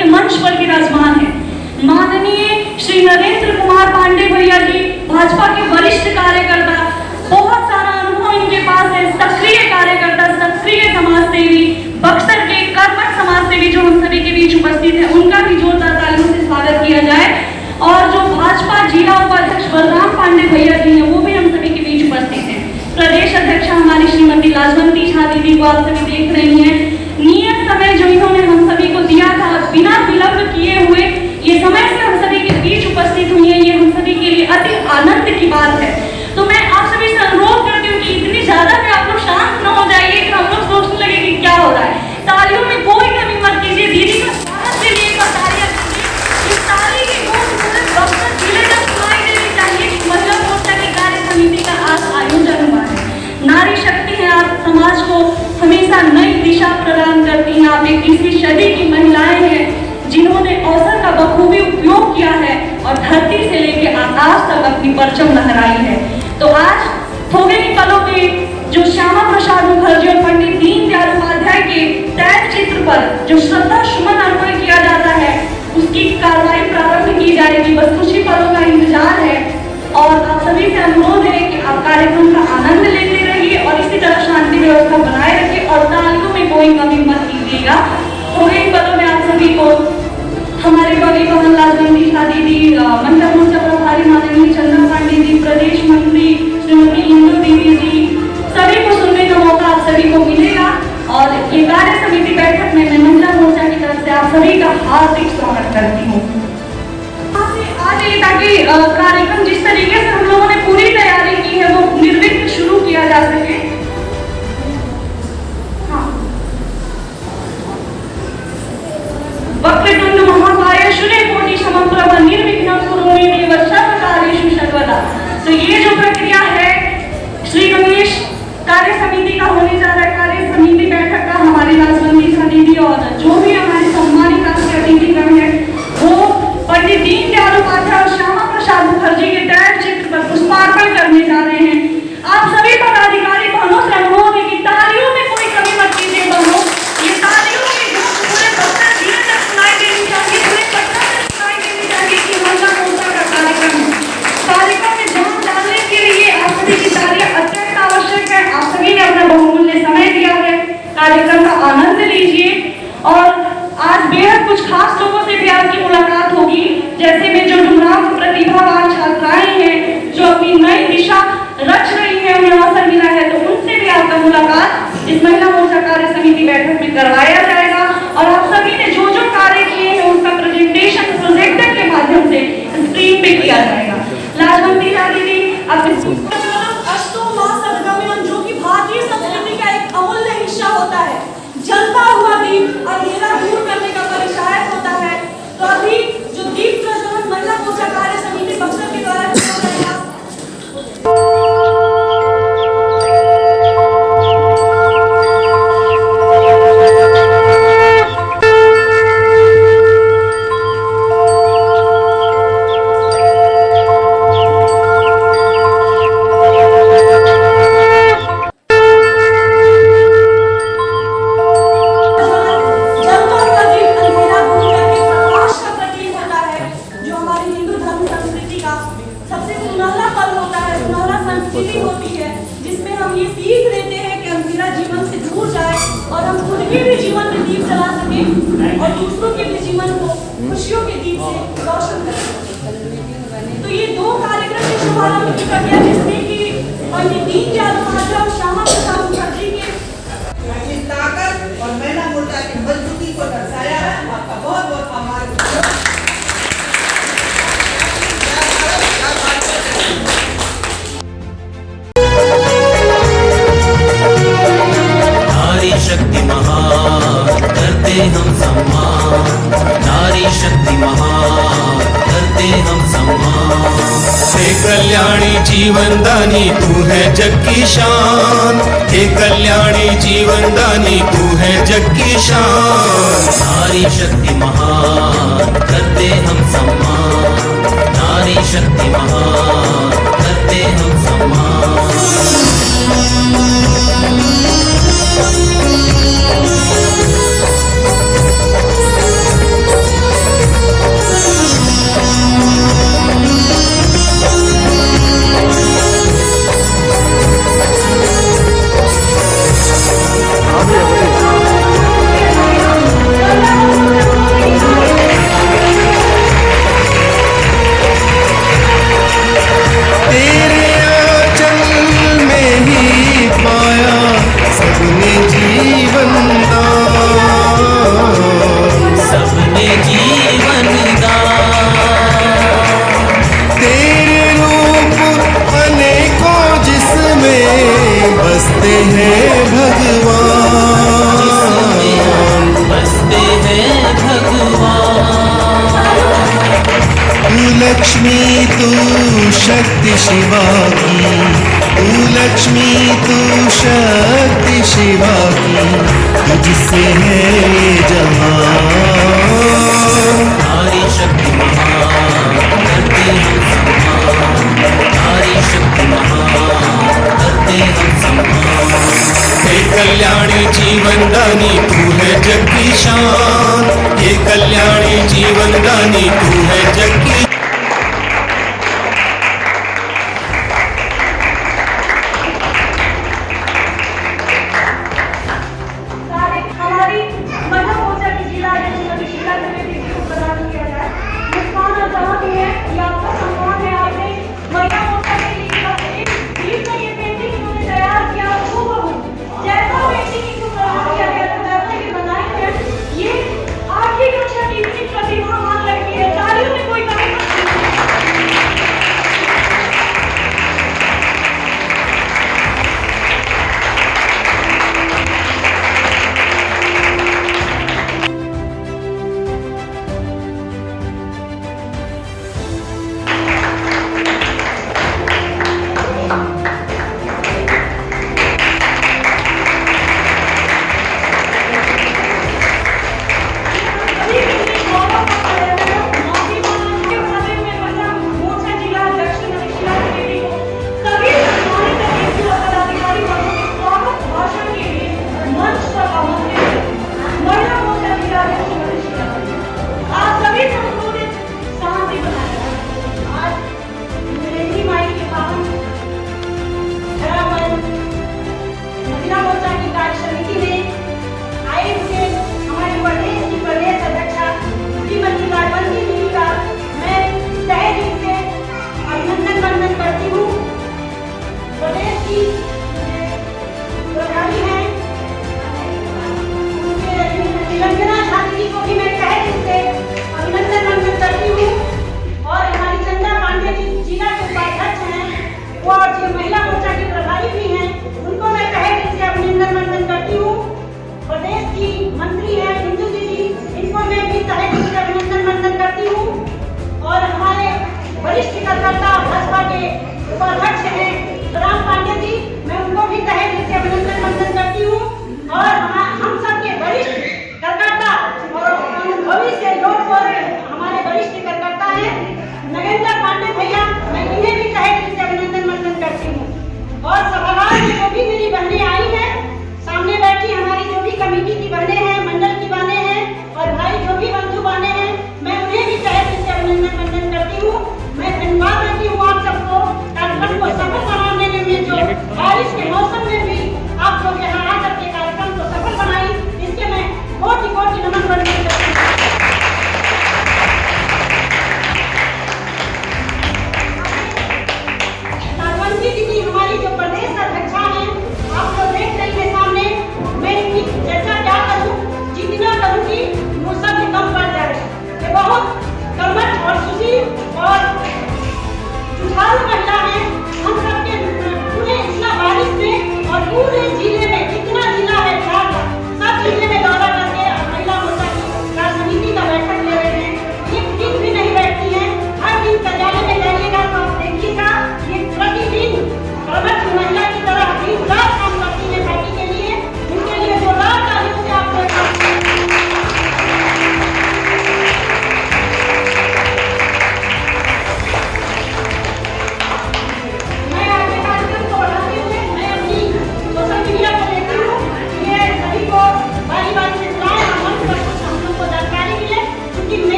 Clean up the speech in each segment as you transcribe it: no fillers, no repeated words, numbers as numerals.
के मंच पर विराजमान है। माननीय श्री नरेंद्र कुमार पांडे भैया जी, भाजपा के वरिष्ठ कार्यकर्ता, बहुत सारा अनुभव इनके पास है, सक्रिय कार्यकर्ता, सक्रिय समाज सेवी, बक्सर के कर्मठ समाज सेवी जो हम सभी के बीच उपस्थित है, उनका भी जोरदार तालियों से स्वागत किया जाए। और जो भाजपा जिला उपाध्यक्ष बलराम पांडे भैया जी हैं, वो भी हम सभी के बीच उपस्थित हैं। प्रदेश अध्यक्ष हमारी श्रीमती लाजवंती झा दीदी को आप सभी देख रही हैं। नियत समय जो इन्होंने हम सभी को दिया था, बिना विलंब किए हुए ये समय से हम सभी के बीच उपस्थित हुई है, ये हम सभी के लिए अति आनंद की बात है। तो मैं आप सभी से अनुरोध करती हूँ कि इतनी ज्यादा में आप लोग शांत न हो जाइए कि हम लोग सोचने लगे कि क्या हो रहा है। तालियों में कोई कमी मत कीजिए, दीदी का स्वागत के लिए एक बार तालियां कीजिए। इस ताली की गूंज पूरे बक्सर जिले तक सुनाई देनी चाहिए कि महिला मोर्चा की कार्य समिति का आज आयोजन हुआ है। नारी शक्ति है, आप समाज को हमेशा नई दिशा प्रदान करती हैं। आप 21वीं सदी की महिलाएं हैं जिन्होंने अवसर का बखूबी उपयोग किया है और धरती से लेकर आकाश तक अपनी परचम लहराई है। तो आज थोड़े ही पलों में जो श्यामा प्रसाद मुखर्जी और पंडित दीनदयाल उपाध्याय के तैल चित्र पर जो श्रद्धा सुमन अर्पण किया जाता है, उसकी कार्रवाई प्रारंभ की जाएगी। बस कुछ ही पलों का इंतजार है और आप सभी से अनुरोध है कि आप कार्यक्रम का आनंद लेते रहिए और इसी तरह शांति व्यवस्था बनाए रखिए और तालियों में कोई कमी मत कीजिएगा। थोड़े ही पलों में आप सभी को हमारे बड़ी बहन लाजवंती झा दीदी, महिला मोर्चा प्रभारी माननीय चंद्रा पांडे जी, प्रदेश मंत्री श्रीमती इंदु देवी जी, सभी को सुनने का मौका आप सभी को मिलेगा। और ये कार्य समिति बैठक में मैं महिला मोर्चा की तरफ से आप सभी का हार्दिक स्वागत करती हूँ। आज ये ताकि कार्यक्रम जिस तरीके से हम लोगों ने पूरी तैयारी की है वो निर्विघ्न शुरू किया जा सके। वक्रतुंड महाकाय शून्यकोटि समप्रभ निर्विघ्नं कुरु मे देव सर्वकार्येषु सर्वदा। तो ये जो प्रक्रिया है श्री गणेश कार्य समिति का होने जा रहा है, कार्य समिति बैठक का, हमारी लाजवंती झा दीदी और जो भी हमारे सम्मानित अतिथिगण है वो पंडित दीनदयाल उपाध्याय और श्यामा प्रसाद मुखर्जी के तैल चित्र पर पुष्पार्पण करने जा रहे हैं। आप सभी पदाधिकारी बहनों से अनुरोध है कि तालियों में कोई कमी मत कीजिए बहनों। ये तालियों की गूंज पूरे बक्सर जिले तक सुनाई देनी चाहिए, पूरे पटना तक सुनाई देनी चाहिए कि महिला मोर्चा का कार्यक्रम है। कार्यक्रम में जान डालने के लिए आप सभी की तालियां अत्यंत आवश्यक है। आप सभी ने अपना बहुमूल्य समय दिया है, कार्यक्रम का आनंद लीजिए। और आज बेहद कुछ खास लोगों से भी आपकी मुलाकात होगी, जैसे में जो डुमराव प्रतिभावान छात्राएं हैं जो अपनी नई दिशा रच रही है, उन्हें अवसर मिला है, तो उनसे भी आपका मुलाकात इस महिला मोर्चा कार्य समिति बैठक में करवाया जाएगा। और आप सभी ने जो जो कार्य किए हैं उसका प्रेजेंटेशन प्रोजेक्टर के माध्यम से स्क्रीन पे किया जाएगा। लाजवंती झा दीदी अस्तु मां सद्गमयम्, जो कि भारतीय संस्कृति का एक अमूल्य हिस्सा होता है, जलता हुआ दीप अंधेरा दूर करने का परिचायक होता है। तो अभी जो दीप प्रज्वलन महिला मोर्चा कार्य समिति बक्सर के द्वारा किया जाएगा। होती है जिसमें हम ये सीख लेते हैं कि अंधेरा जीवन से दूर जाए और हम खुद के भी जीवन में दीप जला सकें और दूसरों के भी जीवन को खुशियों के दीप से रोशन करें। तो ये दो कार्यक्रम के शुभारंभ की प्रक्रिया जिसमें कि पंडित दीनदयाल उपाध्याय और श्यामा प्रसाद मुखर्जी के ताकत और महिला मोर्चा की मजबूती को दर्शाया है। आपका बहुत बहुत आभार। नारी शक्ति महान करते हम सम्मान, नारी शक्ति महान करते हम सम्मान। हे कल्याणी जीवन दानी तू है जग की शान, हे कल्याणी जीवन दानी तू है जग की शान। नारी शक्ति महान करते हम सम्मान, नारी शक्ति महान करते हम सम्मान। लक्ष्मी तू शक्ति शिवा की, तू लक्ष्मी तू शक्ति शिवा की, तुझसे है ये जहां। नारी शक्ति महान करते हम सम्मान, नारी शक्ति महान करते हम सम्मान। हे कल्याणी जीवनदानी तू है जग की शान, हे कल्याणी जीवनदानी तू है जग की। हमारी महिला मोर्चा की जिला अध्यक्ष शीला द्विवेदी को प्रदान किया जाए। मुस्कान और चाहती है ये आपका सम्मान है। आपने महिला मोर्चा के लिए एक गीत में ये पेंटिंग इन्होंने तैयार किया, हूबहू जैसा पेंटिंग इनको प्रदान किया गया था वैसे ही बनाई है। ये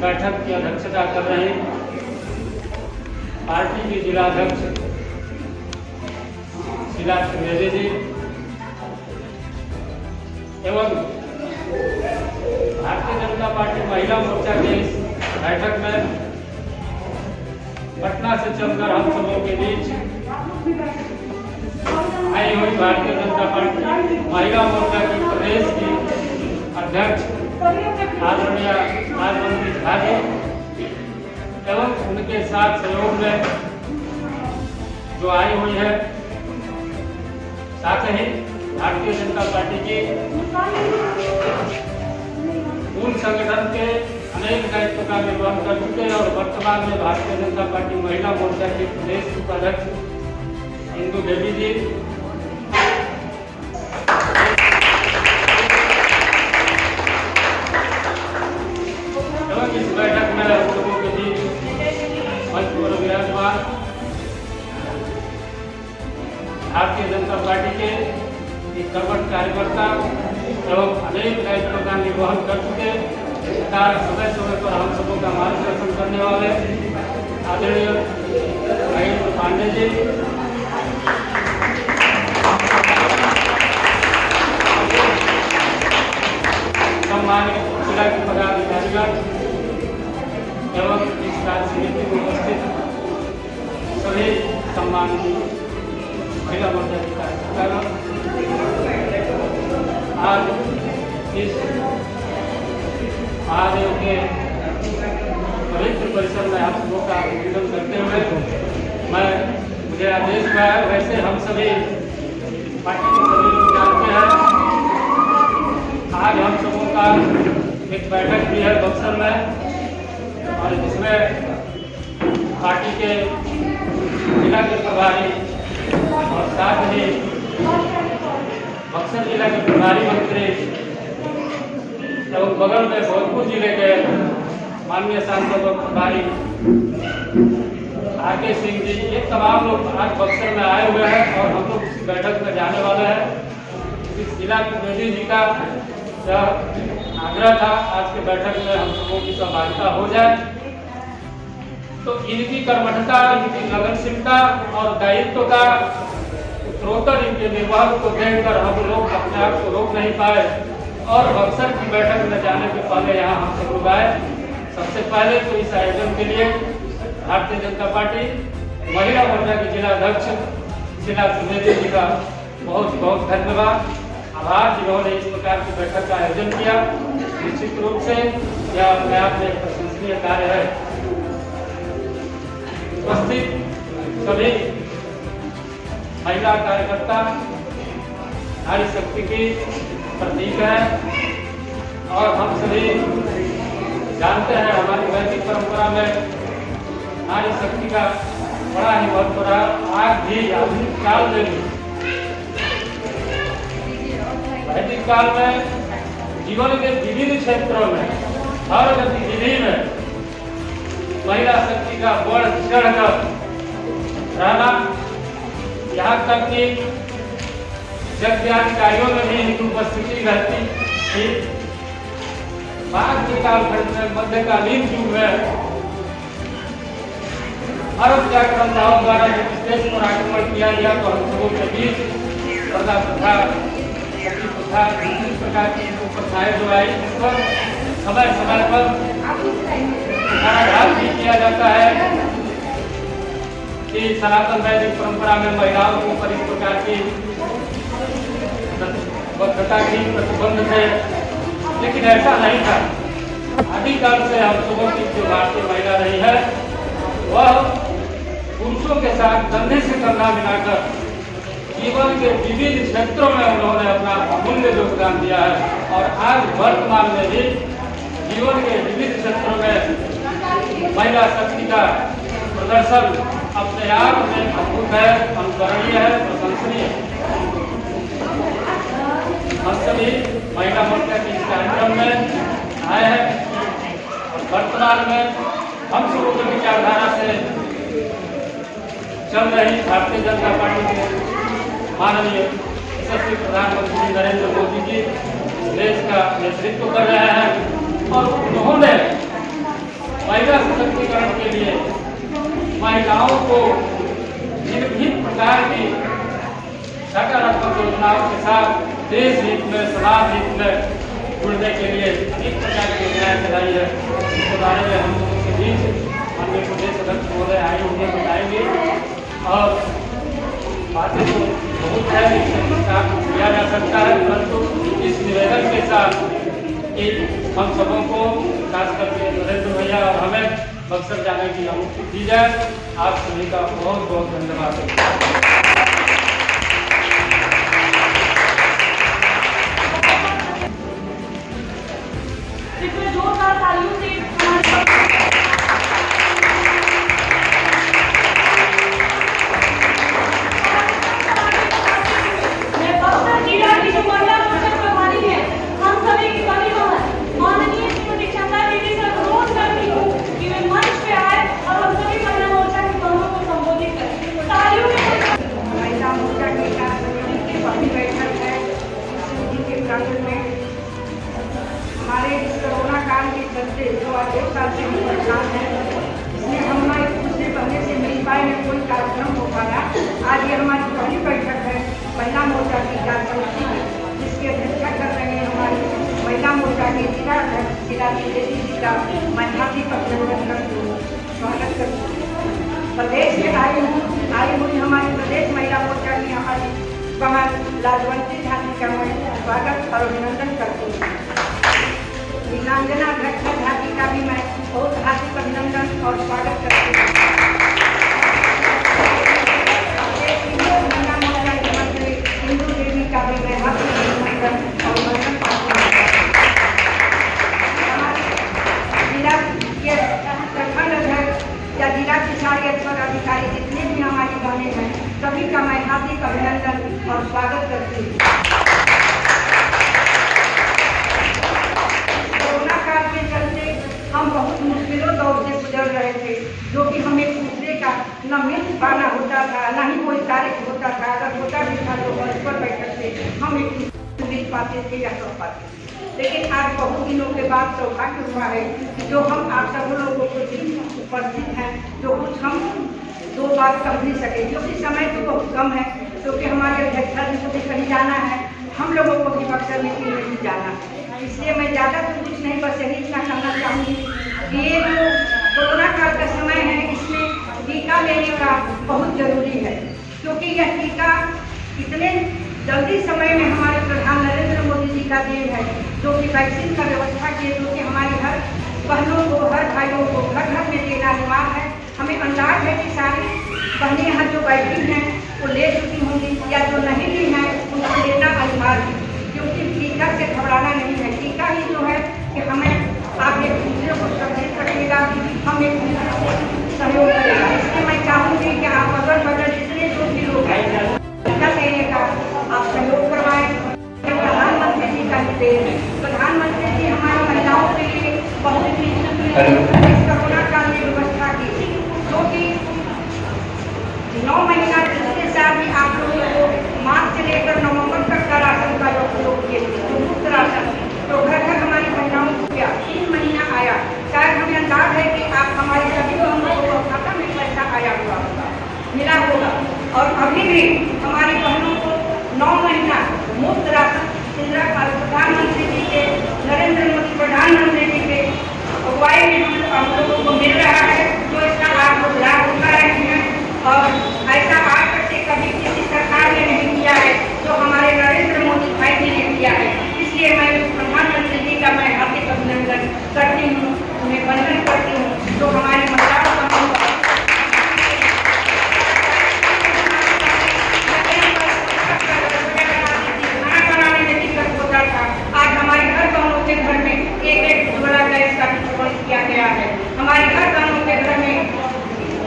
बैठक की अध्यक्षता कर रहे हैं पार्टी के जिलाध्यक्ष शीला त्रिवेदी जी एवं भारतीय जनता पार्टी महिला मोर्चा की इस बैठक में पटना से चलकर हम सबों के बीच आई हुई भारतीय जनता पार्टी महिला मोर्चा की प्रदेश की अध्यक्ष आदरणीय राजमंत्री झा जी एवं उनके साथ सहयोग में जो आई हुई है, साथ ही भारतीय जनता पार्टी की मूल संगठन के अनेक दायित्व का निर्वहन कर चुके और वर्तमान में भारतीय जनता पार्टी महिला मोर्चा के प्रदेश उपाध्यक्ष इंदु देवी जी एवं इस बैठक में लोगों के बीच मंच पर विराजमान भारतीय जनता पार्टी के एक कर्मठ कार्यकर्ता एवं अनेक दायित्वों का निर्वहन कर चुके समय समय पर हम सबों का मार्गदर्शन करने वाले आदरणीय महेंद्र पांडे जी, सम्मानित जिला के पदाधिकारीगण एवं इस कार्य समिति में उपस्थित सभी सम्मानित महिला मोर्चा के कार्यकर्तागण, आज इस महादेव के पवित्र परिसर में आप सबों का अभिनंदन करते हुए मुझे आदेश हुआ है, वैसे हम सभी पार्टी के सभी लोग जानते हैं आज हम सबों का एक बैठक भी है बक्सर में और जिसमें पार्टी के जिला के प्रभारी और साथ ही बक्सर जिला के प्रभारी मंत्री एवं बगल में भोजपुर जिले के माननीय सांसद और प्रभारी आके सिंह जी, ये तमाम लोग आज बक्सर में आए हुए हैं और हम लोग इस बैठक में जाने वाले हैं। इस जिला त्रिवेदी जी का आग्रह था आज के बैठक में हम सबों की सहभागिता हो जाए, तो इनकी कर्मठता, इनकी लगनशीलता और दायित्व का उत्तरोत्तर इनके निर्वाह को देखकर हम लोग अपने आप को रोक नहीं पाए और बक्सर की बैठक में जाने के पहले यहाँ हम सब लोग आए। सबसे पहले तो इस आयोजन के लिए भारतीय जनता पार्टी महिला मोर्चा के जिला अध्यक्ष शीला त्रिवेदी जी का बहुत बहुत धन्यवाद, आभार जिन्होंने इस प्रकार की बैठक का आयोजन किया। निश्चित रूप से यह अपने आप में एक प्रशंसनीय कार्य है। उपस्थित सभी महिला कार्यकर्ता नारी शक्ति की प्रतीक है और हम सभी जानते हैं हमारी वैदिक परंपरा में नारी शक्ति का बड़ा ही महत्व रहा। आज भी आधुनिक काल में भी वैदिक काल में जीवन के विभिन्न क्षेत्रों में हर गतिविधि में महिला शक्ति का बढ़ चढ़कर रहना, यहाँ तक कि जग कार्यों में भी इनकी उपस्थिति रहती थी। बाद के कालखंड में मध्यकालीन युग में अरब व्याकरणताओं द्वारा जब देश पर आक्रमण किया गया तो हम सबों के बीच प्रथा इस प्रकार की प्रथाएं जो आई, इस पर समय समय पर भी किया जाता है कि सनातन वैदिक परंपरा में महिलाओं के ऊपर इस प्रकार की बद्धता की प्रतिबंध थे, लेकिन ऐसा नहीं था। आदिकाल से हम सबों की जो भारतीय महिला रही है वह पुरुषों के साथ कंधे से कंधा मिलाकर जीवन के विविध क्षेत्रों में उन्होंने अपना अमूल्य योगदान दिया है और आज वर्तमान में भी जीवन के विविध क्षेत्रों में महिला शक्ति का प्रदर्शन अपने आप में अद्भुत है, अनुकरणीय है, प्रशंसनीय है। हम सभी महिला मोर्चा के इस कार्यक्रम में आए हैं और वर्तमान में हम सबों की विचारधारा से चल रही भारतीय जनता पार्टी के माननीय यशस्वी प्रधानमंत्री नरेंद्र मोदी जी देश का नेतृत्व कर रहे हैं और उन्होंने चुनाव के साथ देश हित में, समाज हित में जुड़ने के लिए अनेक प्रकार की योजनाएं चलाई है। इसके बारे में हम लोगों के बीच माननीय प्रदेश अध्यक्ष महोदय आए होंगे, बताएंगे। और बातें तो बहुत है, इसका किया जा सकता है, परंतु इस निवेदन के साथ कि हम सबों को, खास करके नरेंद्र भैया और हमें बक्सर जाने की अनुमति दी जाए। आप सभी का बहुत बहुत धन्यवाद। इसमें जोरदार तालियों से हमारे बक्सर जिला की जो महिला मोर्चा प्रभारी है, हम सभी की बड़ी बहन माननीय श्रीमती चंदा दीदी से अनुरोध करती हूँ कि वे मंच पे आए और हम सभी महिला मोर्चा की बहनों को संबोधित करें। तालियों से महिला मोर्चा की कार्यसमिति की पहली बैठक है के प्रांगण में। हमारे इस कोरोना काल के चलते जो आज 1 साल से हम परेशान हैं, इसमें हम एक दूसरे पहले से मिल पाए में कोई कार्यक्रम हो पाया। आज ये हमारी पहली बैठक है महिला मोर्चा की कार्यसमिति की, जिसकी अध्यक्षता कर रहे हैं हमारी महिला मोर्चा के जिला अध्यक्ष शीला द्विवेदी जी का मैं हार्दिक अभिनंदन करती हूँ, स्वागत करती हूँ। प्रदेश में आई हुई हमारी प्रदेश महिला मोर्चा की हमारी बहन लाजवंती झांसी का मैं स्वागत और अभिनंदन करती हूँ। नीलांजना अध्यक्ष झांसी का भी मैं बहुत हार्दिक अभिनंदन और स्वागत करती हूँ। महिला मोर्चा के मंत्री हिंदू देवी का भी मैं हार्दिक अभिनंदन और वंदन करती हूँ। जिला के प्रखंड अध्यक्ष या जिला के सारे पदाधिकारी जितने भी हमारी बहनें हैं, सभी का मैं हार्दिक अभिनंदन और स्वागत करती हूँ। कोरोना काल के चलते हम बहुत मुश्किलों दौर से गुजर रहे थे, जो कि हमें एक दूसरे का न मिल पाना होता था, न ही कोई कार्य होता था। अगर होता भी था तो परस्पर बैठक से हम एक दूसरे मिल पाते थे या कर पाते थे। लेकिन आज बहुत दिनों के बाद सौभाग्य हुआ है कि जो हम आप सब लोगों को उपस्थित हैं, जो कुछ हम 2 बात कर भी सके, क्योंकि समय तो बहुत कम है, क्योंकि हमारे अध्यक्षा जी को भी कहीं जाना है, हम लोगों को भी बक्सर में कहीं नहीं जाना है। इसलिए मैं ज़्यादा तो कुछ नहीं, बस यही इतना कहना चाहूँगी कि ये जो कोरोना काल का समय है, इसमें टीका लेने का बहुत जरूरी है, क्योंकि यह टीका इतने जल्दी समय में हमारे प्रधान नरेंद्र मोदी जी का देन है, जो कि वैक्सीन का व्यवस्था किए, जो कि हमारी हर बहनों को, हर भाइयों को घर घर में देना अनिवार्य है। हमें अंदाज है कि सारी बहनें यहाँ जो बैठी हैं वो ले चुकी होंगी, या जो नहीं ली हैं उनको लेना अनिवार्य है, क्योंकि टीका से घबराना नहीं है। टीका ही जो है कि हमें आप एक दूसरे को सुरक्षित रखिएगा, हम एक दूसरे को सहयोग करेगा। इसलिए मैं चाहूँगी कि आप अगल बगल जितने जो भी लोग हैं टीका लेने का आप सहयोग करवाएं। प्रधानमंत्री जी का निर्देश है, प्रधानमंत्री जी हमारी महिलाओं के लिए बहुत ही इस कोरोना काल में व्यवस्था की, जो कि 9 महीना पिछले साल भी आप लोगों को मार्च से लेकर नवंबर तक का राशन का उपयोग किए थे, जो मुफ्त राशन तो घर घर हमारी महिलाओं को क्या 3 महीना आया। शायद हमें अंदाज है कि आप हमारे सभी बहनों को खाता में पैसा आया हुआ होगा, मिला होगा। और अभी भी हमारी बहनों को 9 महीना मुफ्त राशन इंदिरा प्रधानमंत्री जी के, नरेंद्र मोदी प्रधानमंत्री जी के अगुवाई में हम लोगों को मिल रहा है, जो इसका आप लोग लाभ उठा रहे हैं। और ऐसा आज तक से कभी किसी सरकार ने नहीं किया है, जो हमारे नरेंद्र मोदी भाई जी ने किया है। इसलिए मैं प्रधानमंत्री जी का मैं हार्दिक अभिनंदन करती हूँ, उन्हें वंदन करती हूँ, जो हमारी महिलाओं का घर में एक उज्ज्वला गैस का वितरण किया गया है। हमारे हर गाँवों के घर में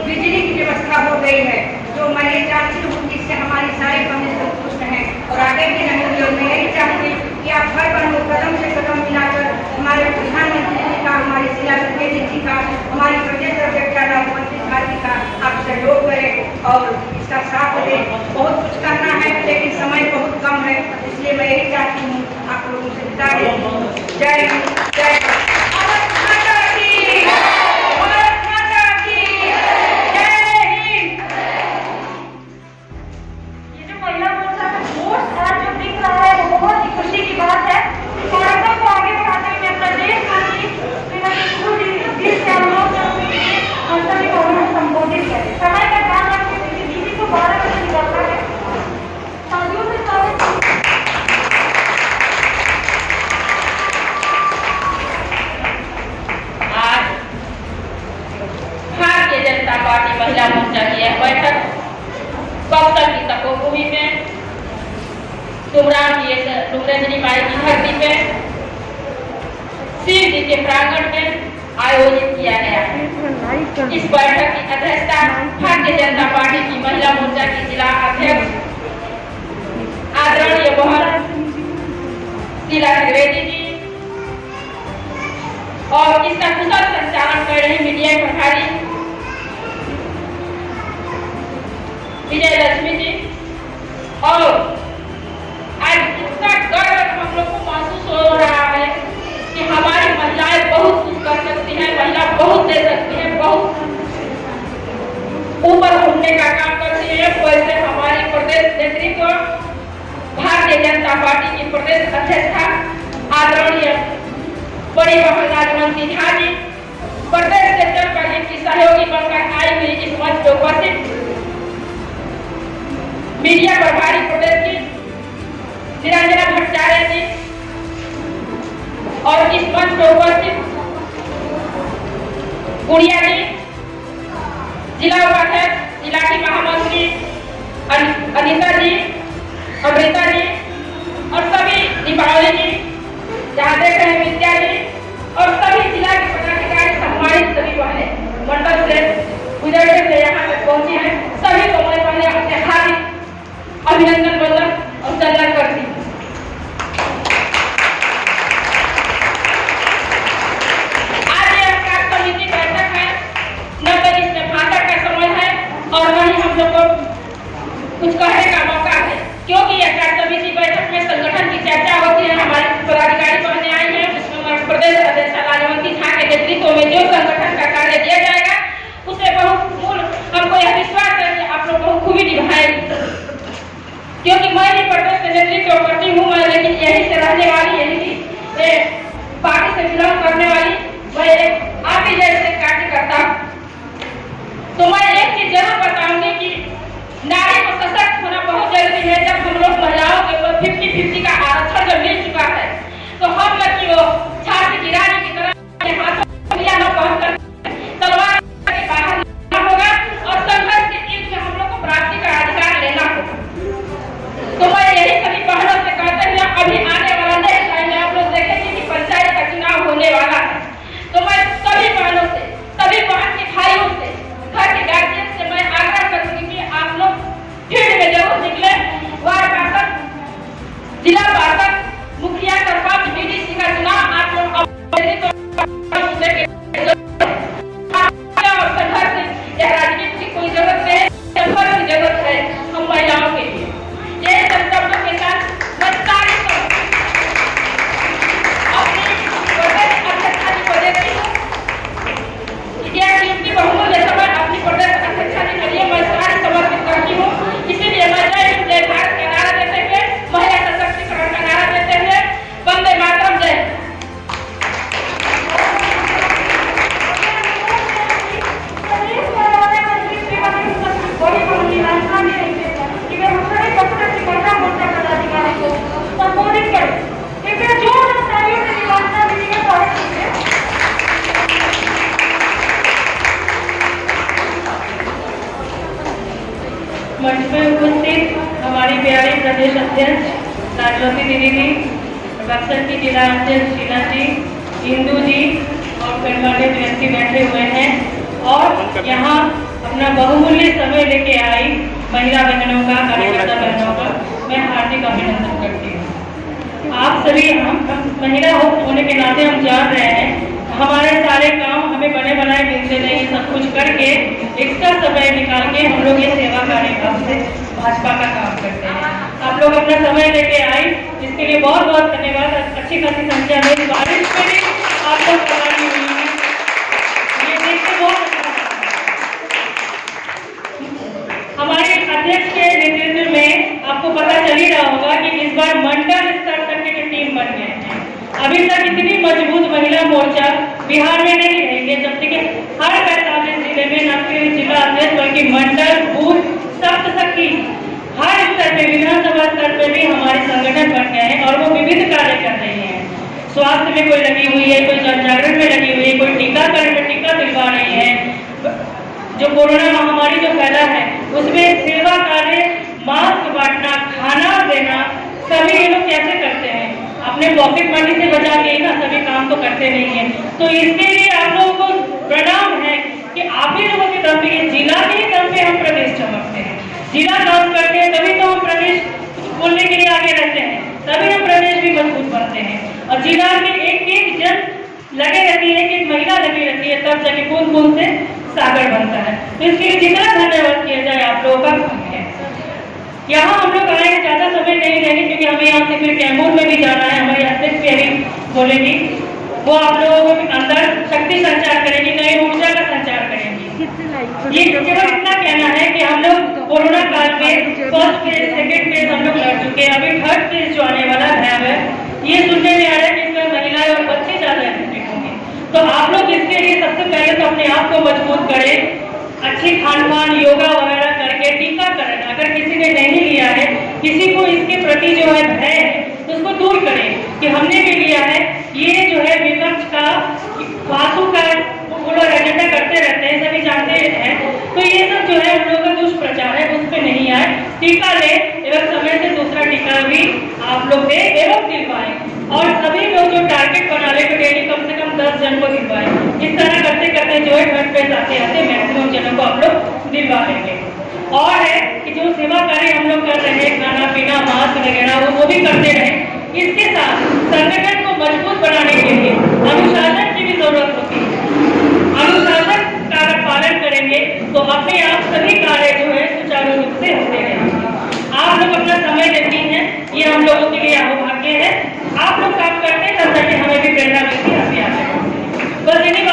बिजली की व्यवस्था हो गई है, जो मैं ये चाहती हूँ कि इससे हमारी सारी बहनें संतुष्ट हैं और आगे भी रहेंगी। और मैं यही चाहूँगी कि आप हर बहनों कदम से कदम मिलाकर हमारे प्रधानमंत्री जी का, हमारी शीला द्विवेदी जी का, हमारी प्रदेश अध्यक्षा लाजवंती झांसी का आप सहयोग करें और इसका साथ दें। बहुत कुछ करना है, लेकिन समय बहुत कम है, इसलिए मैं यही चाहती हूँ आप लोगों से विदा देती हूँ। जय हिंद, जय भारत माता की, भारत माता की जय हिंद। ये जो महिला मोर्चा का जोश आज जो डुमराव की डुमरेंद्री माई की धरती पे शिव जी के प्रांगण में आयोजित किया गया है। इस बैठक की अध्यक्षता भारतीय जनता पार्टी की महिला मोर्चा की जिला अध्यक्ष आदरणीय बहन शीला त्रिवेदी जी और इसका कुशल संचालन कर रही मीडिया प्रभारी विजय लक्ष्मी जी। और आज इतना गर्व हम लोग को महसूस हो रहा है कि हमारी महिलाएं बहुत कुछ कर सकती हैं, महिला बहुत दे सकती है, बहुत ऊपर उठने का काम करती है। वैसे हमारी प्रदेश नेतृत्व भारतीय जनता पार्टी की प्रदेश अध्यक्ष आदरणीय बड़ी बहन राजवंती झा जी प्रदेश के तत्कालीन की सहयोगी बनकर आई हुई इस मंच पर उपस्थित मीडिया प्रभारी प्रदेश की निरंजना भट्टाचार्य जी और इस मंच पर उपस्थित गुड़िया जी, जिला उपाध्यक्ष, जिला की महामंत्री अनिता जी, अमृता जी और सभी दीपावली जी, जहाँ देख रहे हैं विद्या जी और सभी जिला के पदाधिकारी, सम्मानित सभी बहनें मंडल से गुजरते हुए यहाँ तक पहुंची हैं। सभी को मैं पहले अपने हार्दिक अभिनंदन वंदन और सल्ला करती हूँ। आज यह कार्य समिति बैठक है, न तो इसमें भाषण का समय है और न ही हम लोग को कुछ कहने का मौका है, क्योंकि यह कार्य समिति बैठक में संगठन की चर्चा होती है। हमारे पदाधिकारी बहने आई हैं, उसमें प्रदेश अध्यक्ष राजवंती झा के नेतृत्व में जो संगठन का कार्य दिया जाएगा उससे बहुत मूल हमको यह विश्वास है कि आप लोग बहुत खूबी निभाएंगे, क्योंकि मैं भी प्रदेश से नेतृत्व करती हूँ, मैं लेकिन यही से रहने वाली, यही की पार्टी से बिलोंग करने वाली मैं एक आप ही जैसे कार्यकर्ता हूँ। तो मैं एक चीज जरूर बताऊंगी कि नारी को सशक्त होना बहुत जरूरी है। जब हम लोग महिलाओं के ऊपर 50-50 का आरक्षण जब मिल चुका है तो हम लोग की वो छात्र की रानी की तरह हाथों में न पहुंचकर तलवार के बाहर निकलना होगा और संघर्ष के युद्ध में हम लोग को प्राप्ति का अधिकार लेना होगा। तो मैं यही सभी बहनों से कहते हैं, अभी आने वाला नेक्स्ट टाइम में आप लोग देखेंगे कि पंचायत का चुनाव होने वाला है, तो मैं सभी बहनों से, सभी बहन के भाइयों से, घर के गार्जियन से मैं आग्रह करूंगी कि आप लोग फील्ड में जरूर निकले। वार्ड पार्षद, जिला पार्षद, मुखिया, सरपंच, बीडीसी का चुनाव आप लोग और संघर्ष या राजनीति की कोई जरूरत नहीं, संघर्ष की जरूरत है हम महिलाओं के लिए। ये संकल्पों के साथ मैं सारी अपनी प्रदेश अध्यक्षा जी को देती हूँ। यह कीमती बहुमूल्य समय अपनी प्रदेश अध्यक्षा जी के लिए मैं सारी समर्पित करती हूँ। इसीलिए मैं जय हिंद जय भारत का नारा देते हुए, महिला सशक्तिकरण का नारा देते हुए, वंदे मातरम, जय हिंद। मंच में उपस्थित हमारी प्यारी प्रदेश अध्यक्ष राजवंती दीदी जी, बक्सर की जिला अध्यक्ष शीला जी, इंदू जी और कई व्यक्ति बैठे हुए हैं और यहाँ अपना बहुमूल्य समय लेके आई महिला बहनों का, कार्यकर्ता बहनों का मैं हार्दिक अभिनंदन करती हूँ। आप सभी हम महिला होने के नाते हम जान रहे हैं हमारे सारे काम हमें बने बनाए मिलते नहीं, सब कुछ करके एक्स्ट्रा समय निकाल के हम लोग ये सेवा कार्य काम से भाजपा का काम करते हैं। आप लोग अपना समय लेके आई, इसके लिए बहुत बहुत धन्यवाद। अच्छी खासी संख्या में बारिश में भी आप लोग तैयारी हुई है, ये देख के बहुत अच्छा। हमारे अध्यक्ष के नेतृत्व में आपको पता चल ही रहा होगा कि इस बार मंडल स्तर तक की टीम बन गए हैं। अभी तक इतनी मजबूत महिला मोर्चा बिहार में नहीं रहेंगे जब तक हर 45 जिले में न सिर्फ जिला अध्यक्ष बल्कि मंडल, बूथ, सप्तशक्ति हर स्तर पे, विधानसभा स्तर पे भी हमारे संगठन बन गए हैं और वो विविध कार्य कर रहे हैं। स्वास्थ्य में कोई लगी हुई है, कोई जन जागरण में लगी हुई है, कोई टीकाकरण में टीका दिलवा रही है। जो कोरोना महामारी जो फैला है उसमें सेवा कार्य, मास्क बांटना, खाना देना, सभी तो इसके लिए आप लोगों को प्रणाम है कि आप ही लोगों के दम पे, ये जिला के दम पे हम प्रदेश चमकते हैं। जिला काम करते हैं तभी तो हम प्रदेश बोलने के लिए आगे रहते हैं, तभी हम प्रदेश भी मजबूत बनते हैं। और जिला के एक जन लगे रहती है, एक महिला लगी रहती है, तब जाके कौन कौन से सागर बनता है। तो इसके लिए जितना धन्यवाद किया जाए आप लोगों का कम है। यहाँ हम लोग आए हैं, ज्यादा समय नहीं रहेंगे क्योंकि हमें यहाँ से फिर कैमूर में भी जाना है। हमारी अध्यक्ष भी अभी बोलेगी, वो आप लोगों को अंदर शक्ति संचार करेंगी, नई ऊर्जा का संचार करेंगी। ये केवल इतना कहना है कि हम लोग कोरोना काल में फर्स्ट फेज, सेकेंड फेज हम लोग लड़ चुके हैं, अभी थर्ड फेज जो आने वाला है ये सुनने में आ रहा है कि इसमें महिलाएं और बच्चे ज्यादा इफेक्टेड होंगे। तो आप लोग इसके लिए सबसे पहले तो अपने आप को मजबूत करें, अच्छी खान पान, योगा वगैरह करके टीकाकरण, अगर किसी ने नहीं लिया है, किसी को इसके प्रति जो है भय है, तो उसको दूर करें कि हमने भी लिया है। ये जो है विपक्ष का फालतू का वो लोग एजेंडा करते रहते हैं, सभी जानते हैं। तो ये सब जो है हम लोग का दुष्प्रचार है, उस पर नहीं आए, टीका ले एवं समय से दूसरा टीका भी आप लोग दे एवं दिलवाएं। और सभी लोग जो टारगेट बना ले तो डेली कम से कम 10 जन को दिलवाएं। इस तरह करते करते जो है घर पे आते आते मैक्सिमम जनों को आप लोग दिलवा लेंगे। और है कि जो सेवा कार्य हम लोग कर रहे हैं, खाना पीना, मास्क वगैरह, वो भी करते रहे। इसके साथ संगठन को मजबूत बनाने के लिए अनुशासन की भी जरूरत होती है। अनुशासन का अगर पालन करेंगे तो अपने आप सभी कार्य जो है सुचारू रूप से होते रहेंगे। आप लोग अपना समय देती हैं, ये हम लोगों के लिए अहोभाग्य है। आप लोग काम करते हैं तब जाके हमें भी प्रेरणा मिलती है, आगे आगे। बस इन्हीं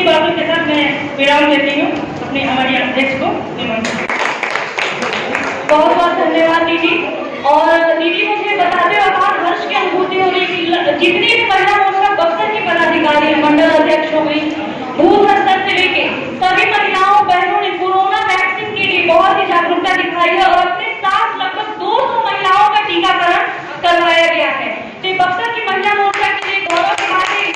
बातों के साथ मैं विराम देती हूँ, अपने हमारी अध्यक्ष को निमंत्रण। बहुत बहुत धन्यवाद दीदी। और दीदी मुझे बताते हुए बहुत हर्ष की अनुभूति हो रही कि जितनी भी महिला मोर्चा बक्सर की पदाधिकारी, मंडल अध्यक्ष हो गई, बूथ स्तर से लेके सभी महिलाओं बहनों ने कोरोना वैक्सीन के लिए बहुत ही जागरूकता दिखाई है और अपने साथ लगभग 200 महिलाओं का टीकाकरण करवाया गया है। तो बक्सर की महिला मोर्चा के लिए गौरव की बात है।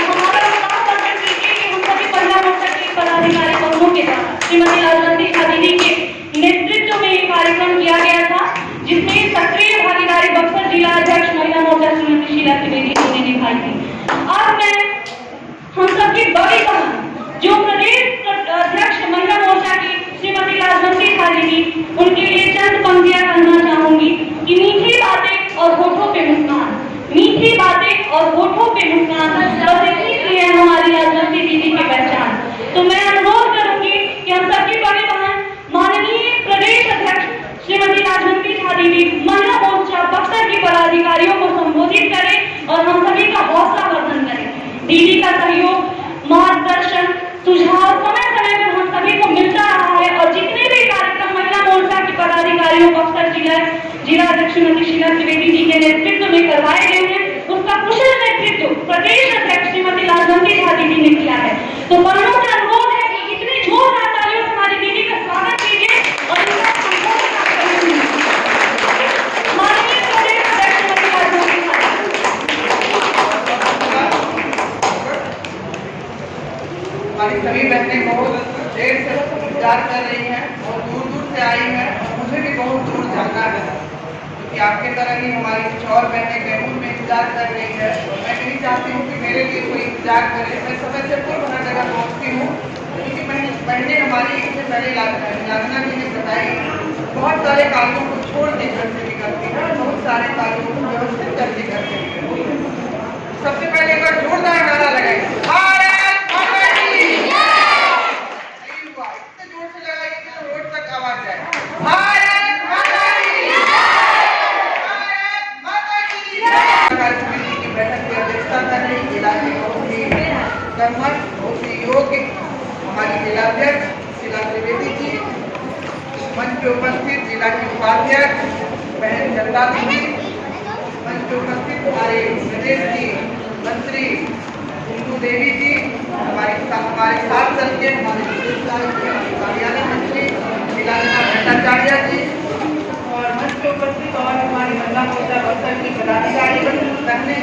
हमारा हम सभी महिला मोर्चा के पदाधिकारी बहनों के साथ श्रीमती राजवंती दीदी के नेतृत्व में ये कार्यक्रम किया गया था, जिसमें सक्रिय भागीदारी बक्सर जिला अध्यक्ष महिला मोर्चा श्रीमती शीला त्रिवेदी जी ने निभाई थी। अब मैं हम सबकी बड़ी बहन जो प्रदेश अध्यक्ष महिला मोर्चा की श्रीमती राजवंती दीदी, उनके लिए चंद पंक्तियां कहना चाहूंगी कि मीठी बातें और होठों पे मुस्कान, मीठी बातें और होठों पे मुस्कान है हमारी राजवंती दीदी की पहचान। तो मैं अनुरोध करूंगी कि हम सबकी बड़ी बहन माननीय प्रदेश अध्यक्ष श्रीमती राजवंती दीदी महिला मोर्चा बक्सर के पदाधिकारियों को संबोधित करें और हम सभी का हौसला वर्धन करें। दीदी का सहयोग, मार्गदर्शन, सुझाव समय समय पर हम सभी को मिलता रहा है और जितने भी कार्यक्रम महिला मोर्चा के पदाधिकारियों बक्सर जिला अध्यक्ष श्रीमती शीला त्रिवेदी जी के नेतृत्व में करवाए गए हैं, उसका कुशल नेतृत्व प्रदेश अध्यक्ष श्रीमती राजवंती दीदी ने किया है। तो बहनों से अनुरोध है कि इतनी जोरदार तालियों से हमारी दीदी का स्वागत कीजिए और उनका माननीय प्रदेश अध्यक्ष श्रीमती राजवंती। हमारी सभी बहनें बहुत देर से इंतजार कर रही हैं और दूर दूर से आई हैं। मुझे भी बहुत दूर जाना है क्योंकि आपके तरह ही हमारी कुछ और बहनें कैमूर में इंतजार कर रही है। मैं नहीं चाहती हूँ कि मेरे लिए कोई इंतजार करे। मैं समय से पूर्व हर जगह पहुँचती हूँ क्योंकि बहनें हमारी इससे पहले लाजना जी ने बताई बहुत सारे कार्यों को छोड़ के घर से निकलती है, बहुत सारे कार्यों को व्यवस्थित करके करते हैं। सबसे पहले एक बार जोरदार नारा लगाए, बहुत ही योग्य हमारी जिलाध्यक्ष शीला त्रिवेदी जी, मंच पे उपस्थित जिला की उपाध्यक्ष बहन जगदा दीदी, मंच पे उपस्थित हमारे प्रदेश की मंत्री इंदू देवी जी, हमारे साथ चल के हमारे कार्यालय मंत्री शीलाना भट्टाचार्य जी और मंच पे उपस्थित और हमारी महिला मोर्चा बक्सर की पदाधिकारी बहने,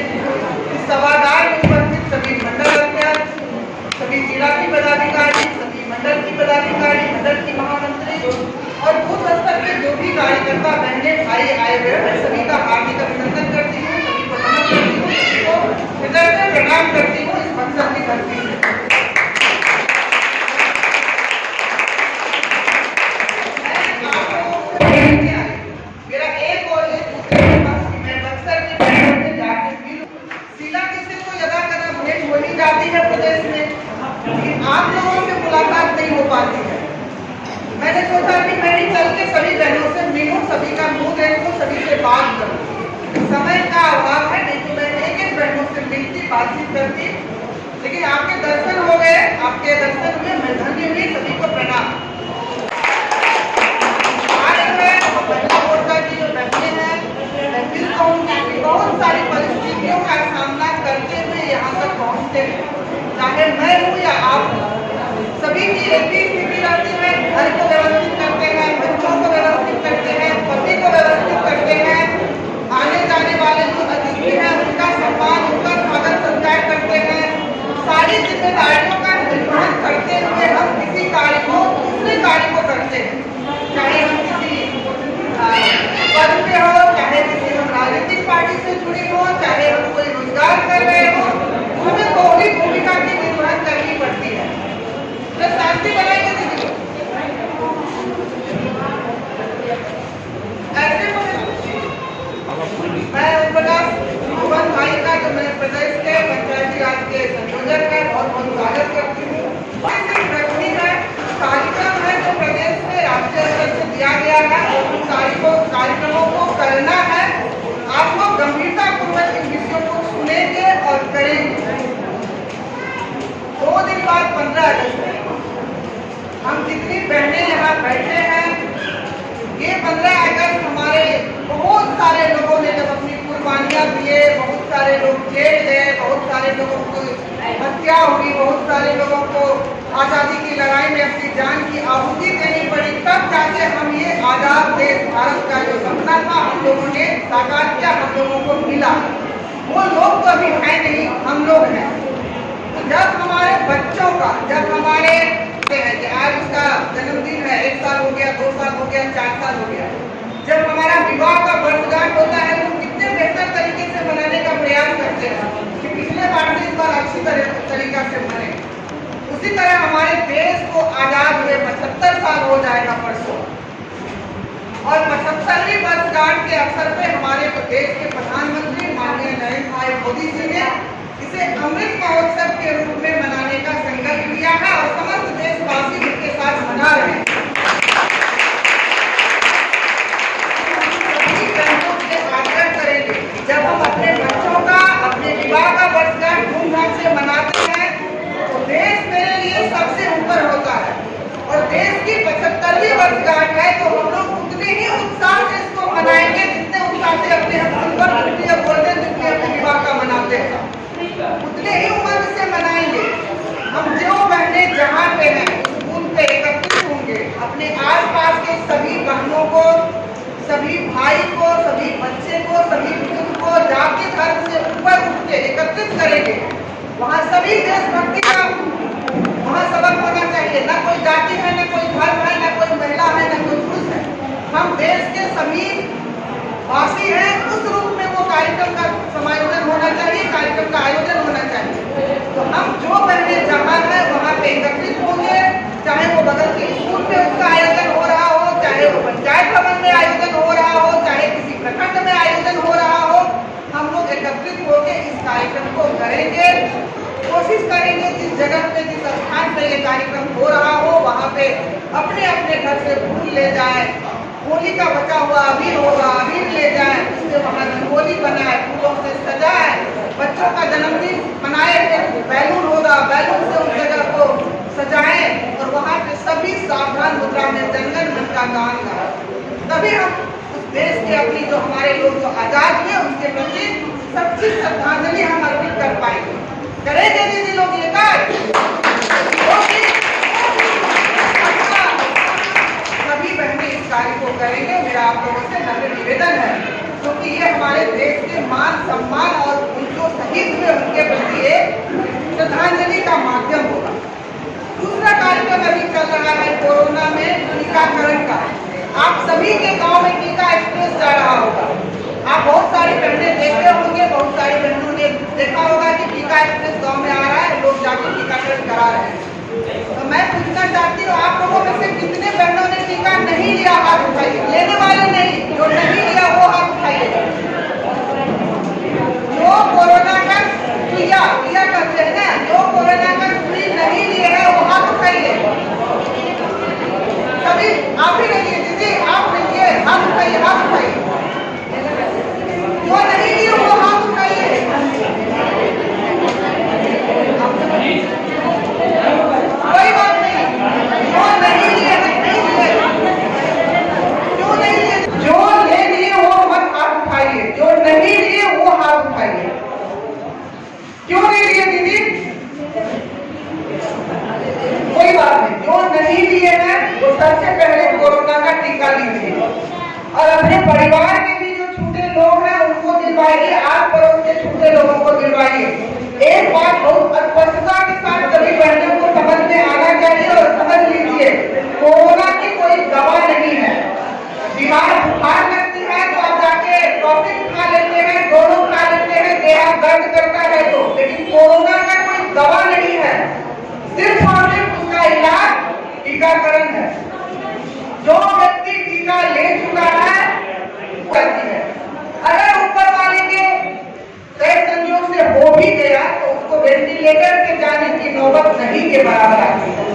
सभागार में उपस्थित सभी मंडल अध्यक्ष, सभी जिला की पदाधिकारी, सभी मंडल की पदाधिकारी, मंडल की महामंत्री और बूथ स्तर के जो भी कार्यकर्ता बहने भाई आए हुए हैं, सभी का हार्दिक अभिनंदन करती हूँ, सभी को नमन करती हूँ। भेंट हो ही जाती है प्रदेश में, लेकिन आप लोगों से मुलाकात नहीं हो पाती है। मैंने सोचा कि मैं ही चल के सभी बहनों से मिलूं, सभी का मुंह देखूं, सभी से बात करूं। समय का अभाव है, नहीं तो मैं एक बहनों से मिलती, बातचीत करती, लेकिन आपके दर्शन हो गए, आपके दर्शन में मैं धन्य हुई। सभी को प्रणाम। महिला मोर्चा की जो बहनें हैं, मैं फिर कहूँगी कि बहुत सारी परिस्थितियों का सामना करते हुए यहाँ तक पहुँचते हैं, चाहे मैं हूँ या आप हो। सभी की एक ही स्थिति रहती है, घर को व्यवस्थित करते हैं, बच्चों को व्यवस्थित करते हैं, पति को व्यवस्थित करते हैं, आने जाने वाले जो अतिथि हैं उनका सम्मान, उनका स्वागत सत्कार करते हैं। सारी जिम्मेदारियों का निर्वहन करते हुए हम किसी कार्य को, दूसरे कार्य को करते हैं, चाहे हम किसी पद पे हो, चाहे किसी हम राजनीतिक पार्टी से जुड़ी हो, चाहे हम कोई रोजगार कर रहे हो, हमें दोहरी भूमिका की निर्वहन करनी पड़ती है। तो शांति बनाएंगे दीदी, ऐसे मैं उपदास मोहन भाई का जो मेरे प्रदेश के पंचायती राज के संयोजक है और बहुत स्वागत करती हूँ। रखनी है कार्यक्रम है जो प्रदेश में राष्ट्रीय स्तर से दिया गया है और उन कार्यक्रमों को करना है। आप लोग गंभीरता पूर्वक इन विषयों को सुनेंगे और करेंगे। 2 दिन बाद 15 अगस्त है। हम जितनी बहनें यहाँ बैठे हैं, ये 15 अगस्त हमारे बहुत सारे लोगों ने जब अपनी कुर्बानियां दिए, बहुत सारे लोग जेल गए, बहुत सारे लोगों को हत्या हुई, बहुत सारे लोगों को आज़ादी की लड़ाई में अपनी जान की आहुति देनी पड़ी, तब जाके हम ये आज़ाद देश भारत का जो सपना था हम लोगों ने साकार किया, हम लोगों को मिला। वो लोग तो अभी है नहीं, हम लोग हैं। जब हमारे बच्चों का, जब हमारे कि आज उसका जन्मदिन है, 1 साल हो गया, 2 साल हो गया, 4 साल हो गया, जब हमारा विवाह का वर्षगांठ होता है तो कितने बेहतर तरीके से मनाने का प्रयास करते हैं कि पिछले बार से इस बार अच्छी तरीका से मने। उसी तरह हमारे देश को आजाद हुए 75 साल हो जाएगा परसों, और 75वीं वर्षगांठ के अवसर पे हमारे देश के प्रधानमंत्री माननीय नरेंद्र भाई मोदी जी ने इसे अमृत महोत्सव के रूप में मनाने का संकल्प लिया है और समस्त देशवासी उनके साथ मना रहे हैं। सभी बहनों से आग्रह करेंगे, जब हम अपने बच्चों का, अपने विवाह का वर्षगांठ धूमधाम से मनाते हैं तो देश मेरे लिए सबसे ऊपर होता है, और देश की 75वीं वर्षगांठ है तो हम लोग उतने ही उत्साह से इसको मनाएंगे जितने उत्साह से अपने गोल्डन जुबली अपने विवाह का मनाते हैं, उतने ही उम्र से मनाएंगे। हम जो बहने जहाँ पे हैं उन पे एकत्रित होंगे, अपने आसपास के सभी बहनों को, सभी भाई को, सभी बच्चे को, सभी बुजुर्ग को जाति धर्म से ऊपर उठ के एकत्रित करेंगे। वहाँ सभी देशभक्ति का वहाँ सबक होना चाहिए। न कोई जाति है, न कोई धर्म है, न कोई महिला है, न कोई पुरुष है, हम देश के सभी वासी हैं। उस रूप में वो कार्यक्रम का समायोजन होना चाहिए, कार्यक्रम का आयोजन होना चाहिए। तो हम जो बहने जहाँ है वहाँ पे एकत्रित होंगे, चाहे वो बगल के स्कूल में उसका आयोजन हो रहा हो, चाहे वो पंचायत भवन में आयोजन हो रहा हो, चाहे किसी प्रखंड में आयोजन हो रहा हो, हम लोग एकत्रित होकर इस कार्यक्रम को करेंगे। कोशिश करेंगे जिस जगह पे, जिस स्थान पे ये कार्यक्रम हो रहा हो वहाँ पे अपने अपने घर से फूल ले जाए, होली का बचा हुआ अबीर होगा, अबीर ले जाए, उससे वहाँ रंगोली बनाए, फूलों से सजाए, बच्चों का जन्मदिन मनाए, बैलून होगा, बैलून से उस जगह को सजाएं और वहाँ पे सभी सावधान मुद्रा में जनगण मन का गान गाए। तभी हम उस देश के अपनी जो हमारे लोग जो आजाद हुए उनके प्रति सच्ची श्रद्धांजलि हम अर्पित कर पाएंगे। करेंगे दीदी लोग ये कार्य? सभी बहनें इस कार्य को करेंगे। मेरा आप लोगों से नम्र निवेदन है, क्योंकि ये हमारे देश के मान सम्मान और जो शहीद हुए उनके प्रति एक श्रद्धांजलि का माध्यम होगा। दूसरा कार्यक्रम अभी चल रहा है कोरोना में टीकाकरण का। आप सभी के गांव में टीका एक्सप्रेस जा रहा होगा। आप बहुत सारी बहनें देखते होंगे, बहुत सारी बहनों ने देखा होगा कि टीका एक्सप्रेस गांव में आ रहा है, लोग जाके टीकाकरण करा रहे हैं। तो मैं पूछना चाहती हूँ, आप लोगों में से कितने बहनों ने टीका नहीं लिया? हाथ उठाइए। लेने वाले नहीं, जो नहीं लिया वो हाथ उठाइए। जो कोरोना का क्रिया करते क्यों नहीं लिए दीदी? कोई बात नहीं, जो नहीं लिए हैं वो सबसे पहले कोरोना का टीका लीजिए और अपने परिवार के भी जो छोटे लोग हैं उनको दिलवाइए, आस पड़ोस के छोटे लोगों को दिलवाइए। एक बात बहुत स्पष्टता के साथ सभी बहनों को समझ में आना चाहिए और समझ लीजिए, कोरोना की कोई दवा नहीं है। बीमार बुखार लगती है तो आप जाके टॉफी खा लेते हैं, दोनों खा लेते हैं, देह दर्द करता है तो, लेकिन कोरोना का कोई दवा नहीं है। सिर्फ और सिर्फ उसका इलाज टीकाकरण है। जो व्यक्ति टीका ले चुका है करती है, अगर ऊपर वाले के कई संयोग से हो भी गया तो उसको वेंटिलेटर के जाने की नौबत नहीं के बराबर आती है,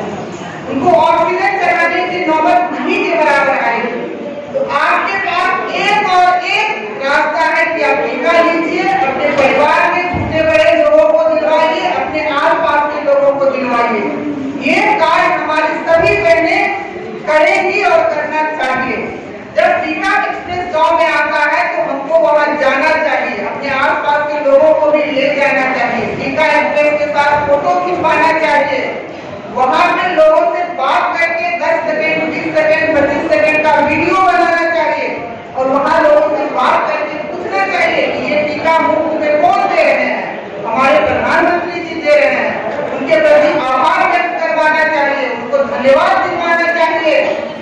उनको ऑक्सीजन चढ़ाने की नौबत नहीं के बराबर आएगी। तो आपके पास एक और एक रास्ता है कि आप टीका लीजिए, अपने परिवार में छोटे बड़े लोगों को दिलवाइए, अपने आस पास के लोगों को दिलवाइए। ये कार्य हमारी सभी बहनें करेंगी और करना चाहिए। जब टीका एक्सप्रेस गांव में आता है तो हमको वहां जाना चाहिए, अपने आस पास के लोगों को भी ले जाना चाहिए, टीका एक्सप्रेस के साथ फोटो खिंचवाना चाहिए, वहां पे लोगों से बात करके 10 सेकंड 20 सेकंड 25 सेकंड का वीडियो बनाना चाहिए और वहां लोगों से बात करके पूछना चाहिए कि ये टीका मुफ्त में कौन दे रहे हैं? हमारे प्रधानमंत्री जी दे रहे हैं, उनके प्रति आभार व्यक्त करवाना चाहिए, उनको धन्यवाद दिलवाना चाहिए।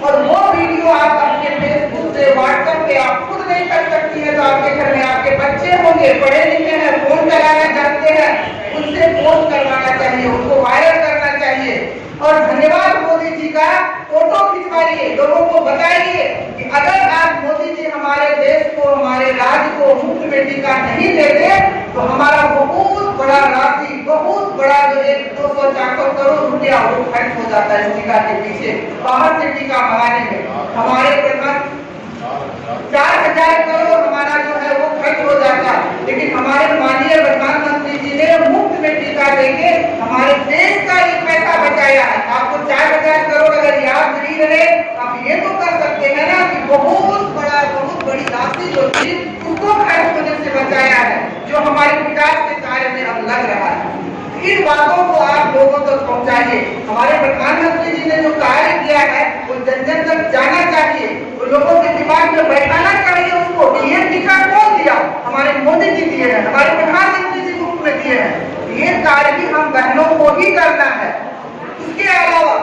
और वो वीडियो आप अपने फेसबुक से व्हाट्सएप पे आप खुद नहीं कर सकती है तो आपके घर में आपके बच्चे होंगे, पढ़े लिखे हैं, फोन चलाना जानते हैं, उनसे पोस्ट करवाना चाहिए, उनको वायरल करना चाहिए। और धन्यवाद मोदी जी का फोटो खिंचवाइए, लोगों को बताइए कि अगर आज मोदी जी हमारे देश को, हमारे राज्य को मुफ्त में टीका नहीं देते तो हमारा बहुत बड़ा राशि, बहुत बड़ा जो 200-400 करोड़ रुपया वो खर्च हो जाता है टीका के पीछे, बाहर से टीका मंगाने में। हमारे प्रधान 4000 करोड़ हमारा जो है वो खर्च हो जाता, लेकिन हमारे माननीय प्रधानमंत्री जी ने मुफ्त में टीका देके हमारे देश का ये पैसा बचाया है। आपको 4000 करोड़ अगर याद नहीं रहे, आप ये तो कर सकते हैं ना कि बहुत बड़ी राशि जो थी उसको खर्च होने से बचाया है, जो हमारे विकास के कार्य में अब लग रहा है। इन बातों को आप लोगों तक पहुंचाइए। हमारे प्रधानमंत्री जी ने जो कार्य किया है वो जन जन तक जाना चाहिए, वो लोगों के दिमाग में बैठाना चाहिए उसको कि ये टीका कौन दिया? हमारे मोदी जी दिए हैं, हमारे प्रधानमंत्री जी मुफ्त में दिए हैं। ये कार्य भी हम बहनों को ही करना है। इसके अलावा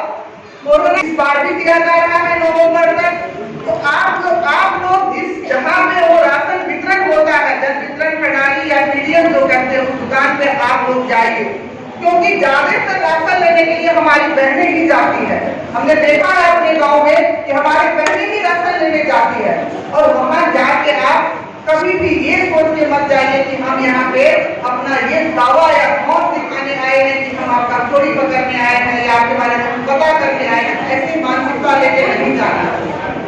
कोरोना इस बार भी दिया जा रहा है नवंबर तक, तो आप लोग जिस जहां पे वो राशन वितरण होता है, जन वितरण प्रणाली या पीडीएम जो कहते हैं, उस दुकान पे आप लोग जाइए, क्योंकि ज्यादातर राशन लेने के लिए हमारी बहनें ही जाती है। हमने देखा है अपने गांव में कि हमारी बहनें ही राशन लेने जाती है और वहां जाके आप कभी भी ये सोच के मत जाइए कि हम यहाँ पे अपना ये दावा या मौत दिखाने आए हैं कि हम आपका चोरी पकड़ने आए हैं या आपके बारे में पता करने आए हैं। ऐसी मानसिकता लेके नहीं जाना,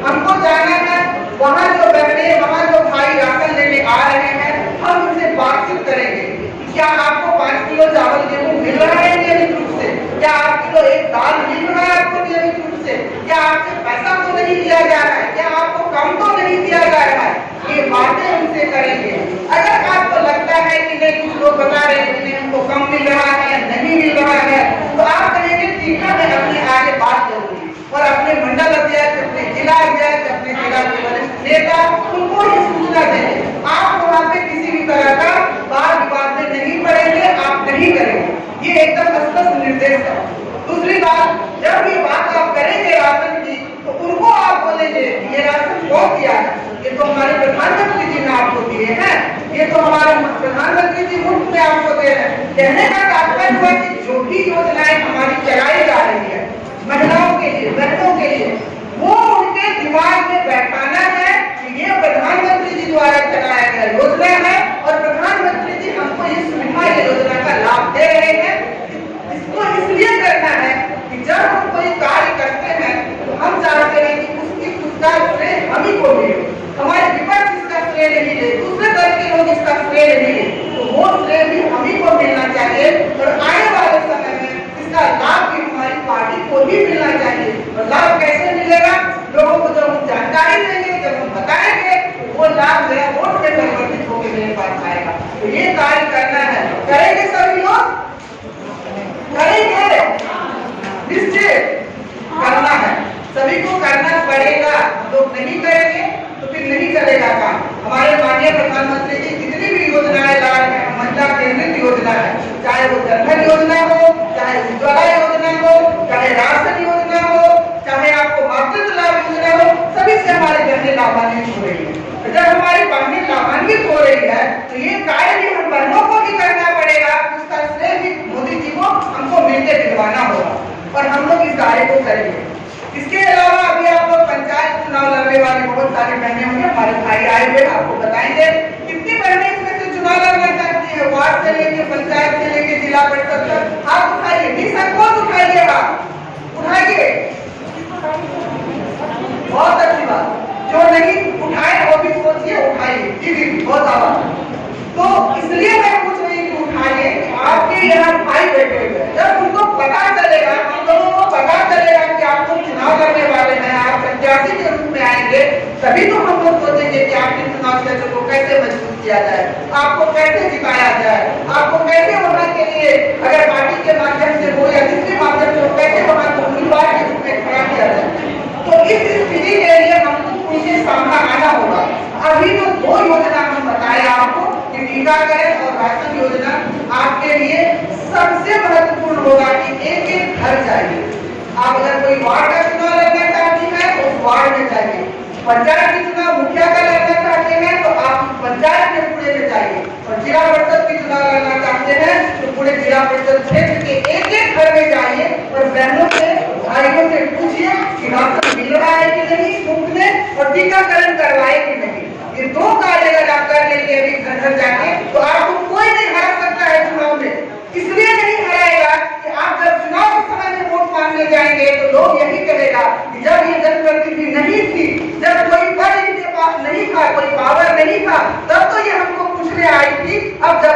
हमको जाना है वहाँ जो बहनें, वहाँ जो भाई राशन लेने आ रहे हैं, हम उनसे बातचीत करेंगे। क्या आपको 5 किलो चावल गेहूँ मिल रहा है नियमित रूप से? क्या 8 किलो एक दाल मिल रहा है आपको नियमित रूप से? क्या आपसे पैसा तो नहीं दिया जा रहा है? क्या आपको कम तो नहीं दिया जा रहा है? ये बातें उनसे करेंगे। अगर आपको लगता है कि नहीं, कुछ लोग बता रहे हैं कि उनको कम मिल रहा है, नहीं मिल रहा है, तो आप कहेंगे टीका में अपने आगे बात करूंगी और अपने मंडल अध्यक्ष, अपने जिला अध्यक्ष, अपने जिला के वरिष्ठ नेता, उनको ही सूचना देंगे। आप वहाँ पे किसी भी तरह का वाद विवाद में नहीं पड़ेंगे, आप नहीं करेंगे। ये एकदम स्पष्ट निर्देश है। दूसरी बात, जब ये बात आप करेंगे राशन की, तो उनको आप बोलेंगे ये राशन कौन दिया है? ये तो हमारे प्रधानमंत्री जी ने आपको दिए हैं, ये तो हमारे प्रधानमंत्री जी मुफ्त में आपको दे रहे हैं। कहने का तात्पर्य हुआ कि जो भी योजनाएं हमारी चलाई जा रही है महिलाओं के लिए, बहनों के लिए, वो उनके दिमाग में बैठाना है कि ये प्रधानमंत्री जी द्वारा चलाया गया योजना है और प्रधानमंत्री जी हमको ये सुविधा, ये योजना का लाभ दे रहे हैं। इसको इसलिए करना है कि जब हम कोई कार्य करते हैं तो हम चाहते हैं कि उसका श्रेय हम ही को मिले, हमारे विपक्ष इसका श्रेय नहीं ले, दूसरे दल के लोग इसका श्रेय नहीं ले, तो वो श्रेय भी हम ही को मिलना चाहिए और आने वाले समय में इसका लाभ भी हमारी पार्टी को ही मिलना चाहिए। और लाभ कैसे मिलेगा? लोगों को जब हम जानकारी देंगे, जब हम बताएंगे, वो लाभ मेरा वोट में परिवर्तित होकर मेरे पास आएगा। तो ये कार्य करना है, करेंगे सभी उनसे दिलवाना होगा और हम लोग इस कार्य को करेंगे। इसके अलावा अभी आप लोग पंचायत चुनाव लड़ने वाली बहुत सारी बहनें होंगे, हमारे भाई आए हुए आपको बताएंगे कितनी बहनें इसमें से चुनाव लड़ना चाहती है, वार्ड से लेके पंचायत से लेके जिला परिषद तक। हाथ उठाइए, निसंकोच उठाइए, हाथ उठाइए, बहुत अच्छी बात। जो नहीं उठाए वो भी सोचिए, उठाइए। जी जी बहुत आभार। तो इसलिए मैं पूछ रही हूँ उठाइए, आपके यहाँ भाई बैठे हुए हैं, जब उनको पता चलेगा, हम लोगों को पता चलेगा कि आप लोग चुनाव लड़ने वाले हैं, आप प्रत्याशी के रूप में आएंगे, तभी तो हम लोग सोचेंगे कि आपके चुनाव क्षेत्र को कैसे मजबूत किया जाए, आपको कैसे जिताया जाए, आपको कैसे वहाँ के लिए अगर पार्टी के माध्यम से हो या जिसके माध्यम से हो, कैसे वहाँ को उम्मीदवार के रूप में खड़ा किया जाए। तो इस स्थिति के लिए हमको उनके सामना आना होगा। अभी तो 2 योजना हम बताए आपको कि टीकाकरण और राशन योजना आपके लिए सबसे महत्वपूर्ण होगा कि एक एक घर जाइए। आप अगर कोई वार्ड का चुनाव लड़ना चाहती है तो उस वार्ड में जाइए, पंचायत की चुनाव मुखिया का लड़ना चाहते हैं तो आप पंचायत के पूरे में जाइए, और जिला परिषद की चुनाव लड़ना चाहते हैं तो पूरे जिला परिषद क्षेत्र के एक एक घर में जाइए और बहनों से भाइयों से पूछिए कि राशन मिल रहा है कि नहीं मुफ्त में, और टीकाकरण करवाए कि नहीं। ये 2 कार्य अगर आप कर लेंगे अभी घर घर जाके तो आपको कोई नहीं हरा सकता है चुनाव में। इसलिए नहीं हराएगा कि आप जब चुनाव के समय में वोट मांगने जाएंगे तो लोग यही कहेगा कि जब ये जनप्रतिनिधि नहीं थी, जब कोई पद इनके पास नहीं था, कोई पावर नहीं था, तब तो ये हमको पूछने आई थी, अब जब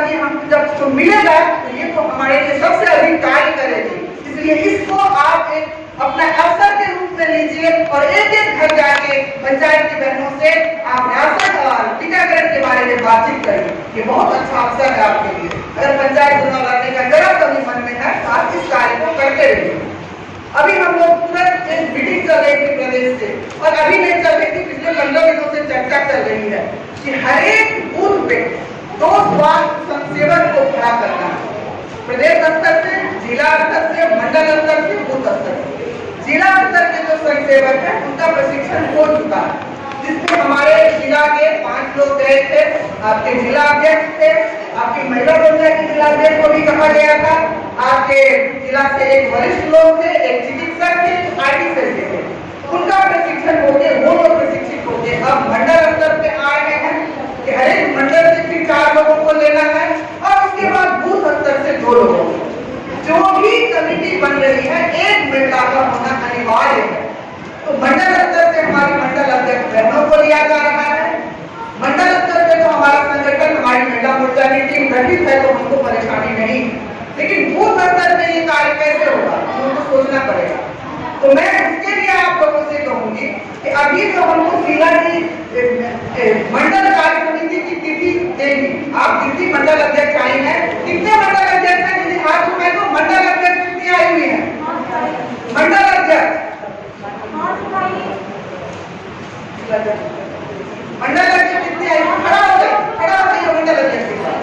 इसको मिलेगा तो ये तो हमारे लिए सबसे अधिक कार्य करेगी। इसलिए इसको आप एक अपना अवसर के रूप में लीजिए और एक एक घर जाके पंचायत की बहनों से आप राशन और टीकाकरण के बारे में बातचीत करें। ये बहुत अच्छा अवसर है आपके लिए। अगर पंचायत चुनाव लड़ने का जरा कभी मन में है तो आप इस कार्य को करते रहिए। अभी हम लोग तुरंत एक मीटिंग चल रही थी प्रदेश से, और अभी नहीं चल रही थी, पिछले 15 दिनों से चर्चा चल रही है कि हर एक बूथ पे 2 स्वास्थ्य संसेवक को खड़ा करना है, प्रदेश स्तर से, जिला स्तर से, मंडल स्तर से, बूथ स्तर से। जिला स्तर के जो स्वयंसेवक है उनका प्रशिक्षण हो चुका है, जिसमें हमारे जिला के 5 लोग गए थे, आपके जिला अध्यक्ष थे, आपकी महिला मोर्चा के जिला अध्यक्ष को भी कहा गया था, आपके जिला से एक वरिष्ठ लोग थे, एक चिकित्सक थे, आईटी से थे, उनका प्रशिक्षण हो गया, वो लोग प्रशिक्षित हो गए। अब मंडल स्तर पे आ गए हैं कि हर एक मंडल से फिर 4 लोगों को लेना है, और उसके बाद बूथ स्तर से 2 लोगों को। जो भी कमेटी बन रही है 1 महिला का होना अनिवार्य है। तो मंडल स्तर से हमारी मंडल अध्यक्ष बहनों को लिया जा रहा है, मंडल स्तर पे तो हमारा संगठन, हमारी महिला मोर्चा की टीम गठित है तो हमको परेशानी नहीं, लेकिन बूथ स्तर पे ये कार्य कैसे होगा हमको सोचना पड़ेगा। तो मैं उसके लिए आप लोगों से कहूंगी कि अभी जो हमको जिला की मंडल कार्य समिति की तिथि देंगी, आप जितनी मंडल अध्यक्ष आई है, कितने मंडल अध्यक्ष हैं जिन्हें हाथ उठाए तो मंडल अध्यक्ष कितनी आई हुई है, मंडल अध्यक्ष कितनी आई, खड़ा हो जाइए मंडल अध्यक्ष के साथ।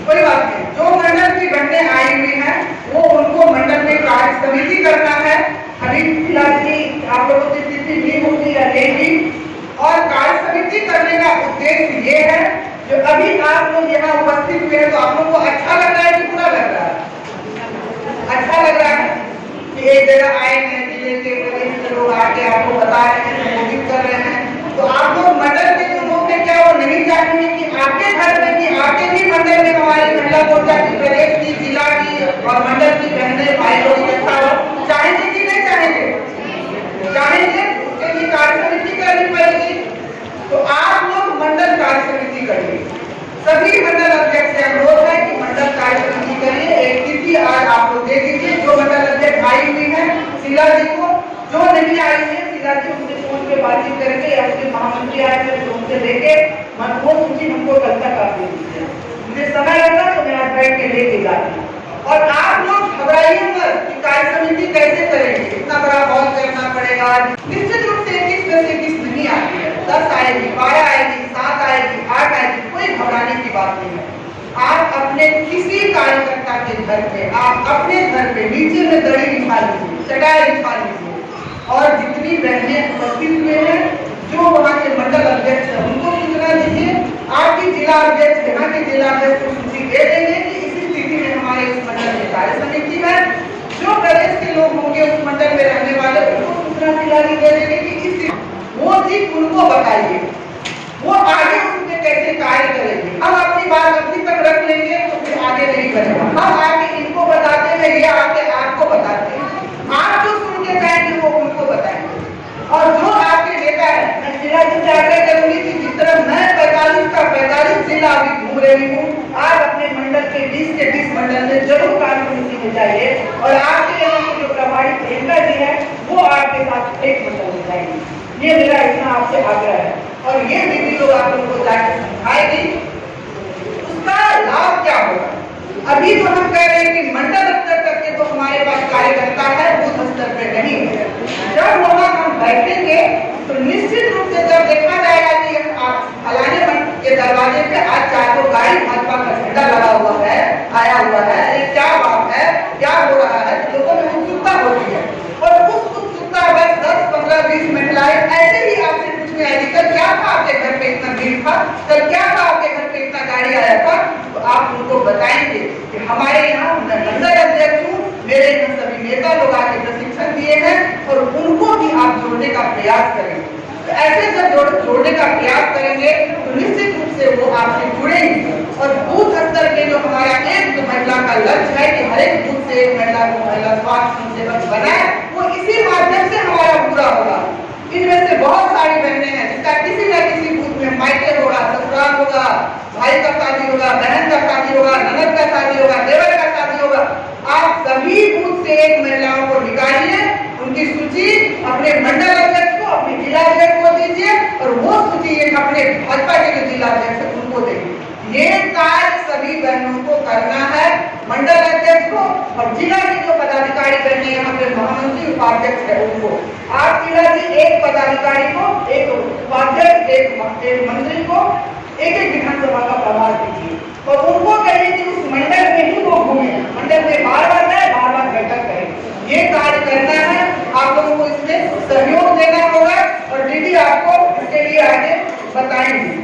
कोई बात नहीं, जो मंडल की बहनें आई हुई हैं वो उनको मंडल में कार्य समिति करना है। अभी फिलहाल की आप लोगों से तिथि नहीं होगी या लेगी, और कार्य समिति करने का उद्देश्य ये है जो अभी आप लोग यहाँ उपस्थित हुए हैं तो आप लोग को अच्छा लग रहा है कि बुरा लग रहा है? अच्छा लग रहा है कि एक जगह आए हैं, जिले के प्रदेश के लोग आके आपको बता रहे हैं, संबोधित कर रहे हैं, तो आप लोग मंडल के जो लोग हैं क्या वो नहीं चाहेंगे कि आपके घर में, कि आपके भी मंडल में हमारी महिला मोर्चा की, प्रदेश की, जिला की और मंडल की बहनें भाई लोग इकट्ठा हो? चाहेंगे कि नहीं चाहेंगे? चाहेंगे, उसके लिए कार्य समिति करनी पड़ेगी। तो आप लोग मंडल कार्य समिति करिए, सभी मंडल अध्यक्ष से अनुरोध है कि मंडल कार्य समिति करिए। एक तिथि आज आप लोग दे दीजिए, जो मंडल अध्यक्ष आई हुई है शीला जी को, जो नहीं आई है शीला जी उनके फोन पे बातचीत करके, या उसके महामंत्री आए थे तो उनसे लेके वो सूची हमको कल तक आप दे दीजिए। मुझे समय लगा तो मैं आज बैठ के लेके जाती। और आप लोग घबराइए मत कि कार्य समिति कैसे करेंगे, इतना बड़ा हॉल करना पड़ेगा। निश्चित रूप से 21 में से 21 नहीं आती है, 10 आएगी, 12 आएगी, 7 आएगी, 8 आएगी, कोई घबराने की बात नहीं है। आप अपने किसी कार्यकर्ता के घर पे, आप अपने घर पे नीचे में दड़ी बिछा लीजिए, चटाई बिछा लीजिए, और जितनी बहनें उपस्थित हुए हैं, जो वहाँ के मंडल अध्यक्ष हैं, उनको सूचना दीजिए। आपकी जिला अध्यक्ष, यहाँ के जिला अध्यक्ष को सूची दे देंगे कि इसी स्थिति में हमारे इस मंडल में कार्य समिति है, जो प्रदेश के लोग होंगे उस मंडल में रहने वाले, उनको सूचना दिलानी दे देंगे कि इस वो चीज उनको बताइए, वो आगे उसमें कैसे कार्य करेंगे। हम अपनी बात अपनी तक रख लेंगे तो फिर आगे नहीं बढ़ेगा। हम आगे इनको बताते हैं, ये आगे आपको बताते हैं, आप जो सुन के जाएंगे वो उनको बताएंगे। और जो आपके नेता है, मैं जिला जी से आग्रह करूंगी कि जिस तरह मैं 45 का 45 जिला अभी घूम रही हूँ, आप अपने मंडल के 20 के 20 मंडल में जरूर कार्य समिति में जाइए, और आपके यहाँ के जो प्रभारी प्रियंका जी है वो आपके साथ एक मंडल में जाएंगे। ये मेरा इतना आपसे आग्रह है, और ये दीदी लोग आप लोगों को जाकर समझाएगी, उसका लाभ क्या होगा। अभी तो हम कह रहे हैं कि मंडल स्तर तक के तो हमारे पास कार्यकर्ता है, बूथ स्तर पे नहीं है। जब वहाँ हम बैठेंगे तो निश्चित रूप से जब देखा जाएगा कि फलाने के दरवाजे पे आज 4 गाड़ी भाजपा का झंडा लगा हुआ है, आया हुआ है, ये क्या बात है, क्या हो रहा है, तो लोगों में उत्सुकता होती है, और उस उत्सुकता बस 10, 15, 20 महिलाएं ऐसे ही आपसे पूछने आएगी, कल क्या था आपके घर पे इतना भीड़ था, कल क्या था आपके घर पे इतना गाड़ी आया था, तो आप उनको बताएंगे कि हमारे यहाँ मंडल अध्यक्ष हूँ, मेरे यहाँ सभी नेता लोग आके प्रशिक्षण दिए हैं, और उनको भी आप जोड़ने का प्रयास करेंगे। तो ऐसे जब जोड़ने का प्रयास करेंगे तो निश्चित रूप से वो आपसे जुड़ेंगे, और बूथ स्तर के जो हमारा एक महिला का लक्ष्य है कि हर एक बूथ से एक महिला को महिला स्वास्थ्य सेवक बनाए, वो इसी माध्यम से हमारा पूरा होगा। इनमें से बहुत सारी बहनें हैं जिसका किसी न किसी बूथ में मायके होगा, ससुराल होगा, भाई का शादी होगा, बहन का शादी होगा, ननद का शादी होगा, देवर का शादी होगा। आप सभी बूथ से एक महिलाओं को निकालिए, उनकी सूची अपने मंडल अध्यक्ष को, अपने जिला अध्यक्ष को दीजिए, और वो सूची एक अपने भाजपा के जो जिला अध्यक्ष है उनको देंगे। ये कार्य सभी बहनों को करना है, मंडल अध्यक्ष को, और जिला के जो पदाधिकारी बहने यहाँ पे महामंत्री उपाध्यक्ष है उनको। आप जिला जी एक पदाधिकारी को, एक उपाध्यक्ष, एक मंत्री को एक विधानसभा का प्रभार दीजिए, और उनको कहिए कि उस मंडल में ही वो घूमे, मंडल में बार-बार जाए, बार-बार बैठक करें। ये कार्य करना है, आप लोगों को इसमें सहयोग देना होगा, और दीदी आपको इसके लिए आगे बताएंगे।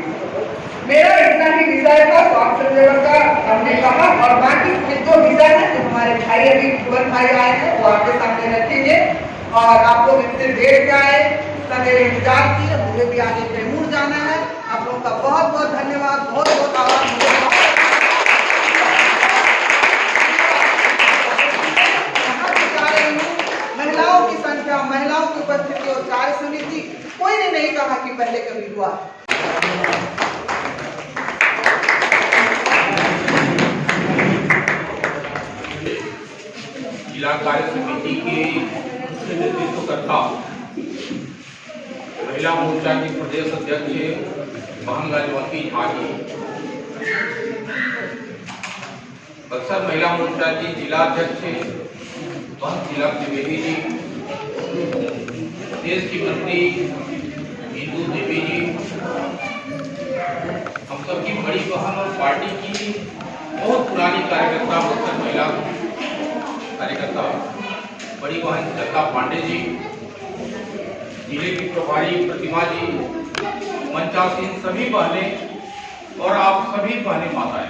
मेरा इतना ही विषय था स्वास्थ्य सेवक का, हमने कहा, और बाकी जो विषय है जो हमारे भाई अभी भुवन भाई आए हैं वो आपके सामने रखेंगे, और आप लोग इतने देर से आए, इतना देर इंतजार किए, मुझे भी आगे कैमूर जाना है। आप लोगों का बहुत बहुत धन्यवाद, बहुत बहुत आभार। महिलाओं की संख्या, महिलाओं की उपस्थिति और कार्य समिति, कोई ने नहीं कहा कि पहले कभी हुआ। जिला कार्य समिति के नेतृत्वकर्ता महिला मोर्चा की प्रदेश अध्यक्ष बहन राजवंती झा जी, बक्सर महिला मोर्चा की जिला अध्यक्ष बहन जिला त्रिवेदी जी, देश की मंत्री इंदू देवी जी, हम सबकी बड़ी बहन और पार्टी की बहुत पुरानी कार्यकर्ता बक्सर महिला कार्यकर्ता बड़ी बहन लता पांडे जी, जिले की प्रभारी प्रतिमा जी, मंचासीन सभी बहनें और आप सभी बहनें माताएं,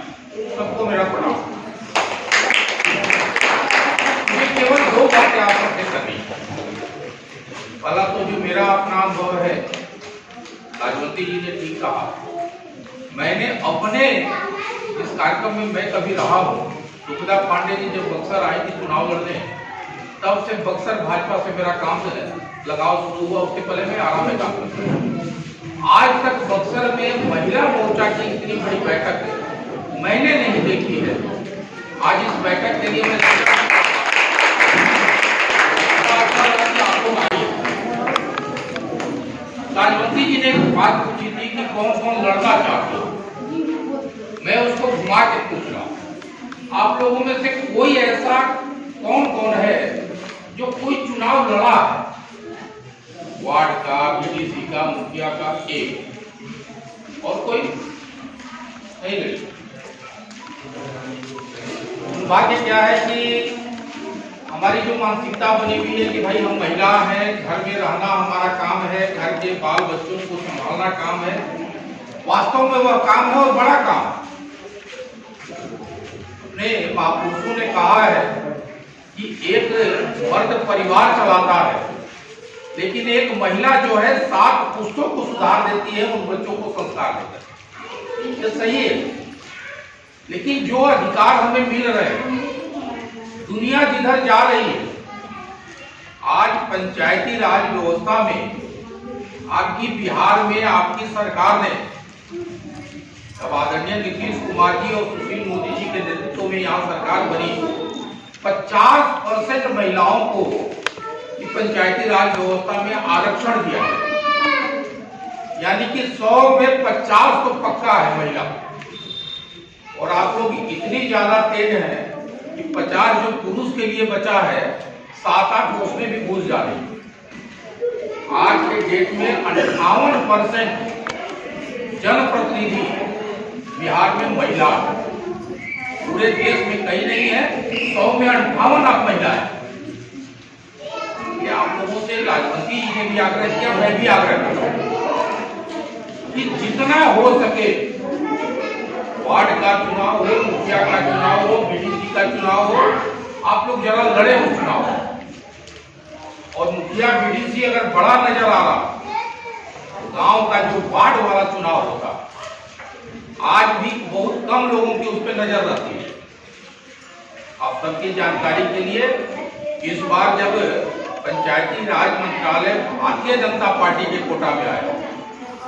सबको मेरा प्रणाम। मुझे केवल 2 बातें आप सबसे करनी। पहला तो जो मेरा अपना अनुभव है, राजवंती जी ने ठीक कहा, मैंने अपने इस कार्यक्रम में मैं कभी रहा हूँ। सुखदा पांडे जी जब बक्सर आई थी चुनाव लड़ने, तब से बक्सर भाजपा से मेरा काम लगाव शुरू हुआ, उसके पहले मैं आराम में काम करता। आज तक बक्सर में महिला मोर्चा की इतनी बड़ी बैठक मैंने नहीं देखी है। आज इस बैठक के लिए मैं राजवंती जी ने एक बात पूछी थी कि कौन कौन लड़ना चाहते हो, मैं उसको घुमा के पूछ रहा हूँ, आप लोगों में से कोई ऐसा कौन कौन है जो कोई चुनाव लड़ा है, वार्ड का, बीडीसी का, मुखिया का एक, और कोई नहीं लड़ी। दुर्भाग्य क्या है कि हमारी जो मानसिकता बनी हुई है कि भाई हम महिला हैं, घर में रहना हमारा काम है, घर के बाल बच्चों को संभालना काम है। वास्तव में वह काम है और बड़ा काम। अपने महापुरुषों ने कहा है कि एक मर्द परिवार चलाता है, लेकिन एक महिला जो है 7 पुष्टों को सुधार देती है, उन बच्चों को संस्कार देती है। ये सही है, लेकिन जो अधिकार हमें मिल रहे हैं, दुनिया जिधर जा रही है, आज पंचायती राज व्यवस्था में आपकी बिहार में आपकी सरकार ने, जब आदरणीय नीतीश कुमार जी और सुशील मोदी जी के नेतृत्व में यहाँ सरकार बनी, 50% महिलाओं को पंचायती राज व्यवस्था में आरक्षण दिया, यानी कि 100 में 50 तो पक्का है महिला। और आप लोग इतनी ज्यादा तेज हैं कि 50 जो पुरुष के लिए बचा है, 7-8 उसमें भी घुस जा रही है। आज के डेट में 58% जनप्रतिनिधि बिहार में महिला, पूरे देश में कहीं नहीं है, 100 में 58 आप महिला है। आप लोगों से राजवंती जी ने भी आग्रह किया, मैं भी आग्रह करता हूं कि जितना हो सके वार्ड का चुनाव हो, मुखिया का चुनाव हो, बीडीसी का चुनाव हो, आप लोग जरा लड़े उस चुनाव। और मुखिया बीडीसी अगर बड़ा नजर आ रहा, तो गांव का जो वार्ड वाला चुनाव होता, आज भी बहुत कम लोगों की उस पर नजर रहती है। आप सबकी जानकारी के लिए, इस बार जब पंचायती राज मंत्रालय भारतीय जनता पार्टी के कोटा में आया,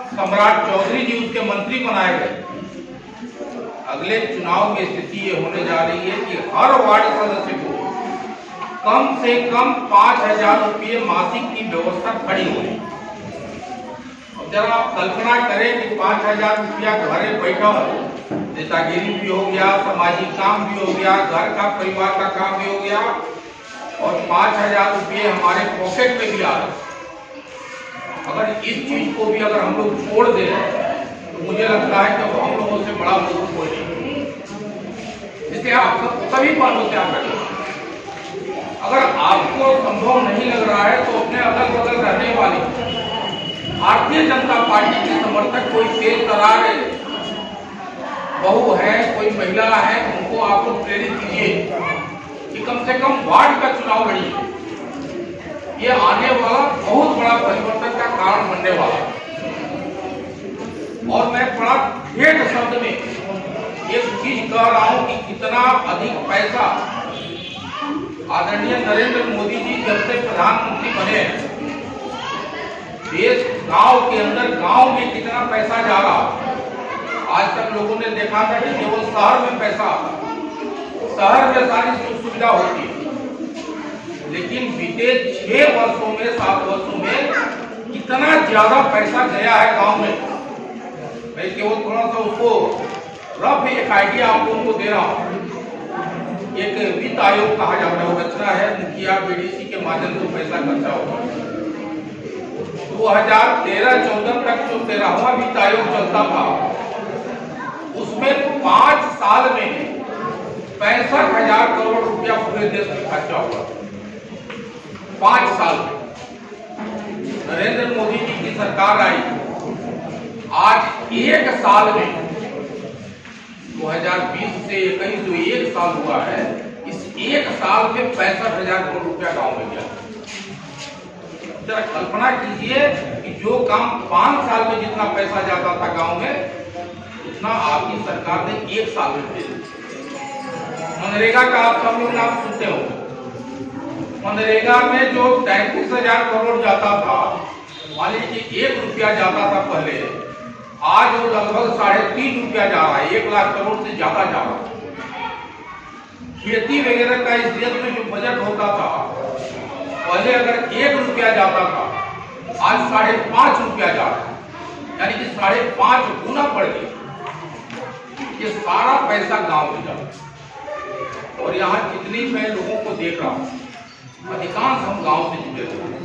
सम्राट चौधरी जी उसके मंत्री बनाए गए। अगले चुनाव में स्थिति ये होने जा रही है कि हर वार्ड सदस्य को कम से कम 5,000 रुपये मासिक की व्यवस्था खड़ी होगी। अब जरा आप कल्पना करें कि 5,000 रुपया घरे बैठा, नेतागिरी भी हो गया, सामाजिक काम भी हो गया, घर का परिवार का काम भी हो गया, और 5,000 रुपये हमारे पॉकेट में भी आ रहे। अगर इस चीज को भी अगर हम लोग छोड़ दें, तो मुझे लगता है कि हम लोगों से बड़ा मूर्ख कोई नहीं। इसलिए आप सभी बातों से आग्रह करें, अगर आपको संभव नहीं लग रहा है तो अपने अगल बगल रहने वाली भारतीय जनता पार्टी के समर्थक कोई तेज तरार बहू है, कोई महिला है, उनको आप लोग प्रेरित कीजिए कि कम से कम वार्ड का चुनाव लड़िए। ये आने वाला बहुत बड़ा परिवर्तन का कारण बनने वाला। और मैं बड़ा ठेठ शब्द में एक चीज कह रहा हूं कि कितना अधिक पैसा आदरणीय नरेंद्र मोदी जी जब से प्रधानमंत्री बने, देश गांव के अंदर, गांव में कितना पैसा जा रहा। आज तक लोगों ने देखा था कि केवल शहर में पैसा, शहर में सारी सुख सुविधा होती है, लेकिन बीते 6 वर्षों में, 7 वर्षों में कितना ज्यादा पैसा गया है गांव में। मैं केवल थोड़ा सा उसको रफ एक आइडिया आप लोगों को दे रहा हूँ। एक वित्त आयोग कहा जाता है, वो रचना है, मुखिया बीडीसी के माध्यम से पैसा खर्चा होगा। 2013-14 तक जो 13वां वित्त आयोग चलता था, उसमें 5 साल में 65,000 करोड़ रुपया पूरे देश में खर्चा हुआ। 5 साल में नरेंद्र मोदी जी की सरकार आई, आज 1 साल में 2020 से 21 जो 1 साल हुआ है, इस 1 साल में 65,000 करोड़ रुपया गांव में गया। जरा कल्पना कीजिए कि जो काम 5 साल में जितना पैसा जाता था गांव में, उतना आपकी सरकार ने 1 साल में दे दिया। मनरेगा का आप सब लोग नाम सुनते हो। मनरेगा में जो 33,000 करोड़ जाता था, मान लीजिए 1 रुपया जाता था पहले, आज वो लगभग 3.5 रुपया जा रहा है, 1 लाख करोड़ से ज्यादा जा रहा है। खेती वगैरह का इस देश में जो बजट होता था, पहले अगर 1 रुपया जाता था, आज 5.5 रुपया जा रहा है, यानी कि 5.5 गुना बढ़ गया। ये सारा पैसा गांव में जाता है। और यहाँ जितनी मैं लोगों को देख रहा हूँ, अधिकांश हम गांव से जुड़े हुए हैं।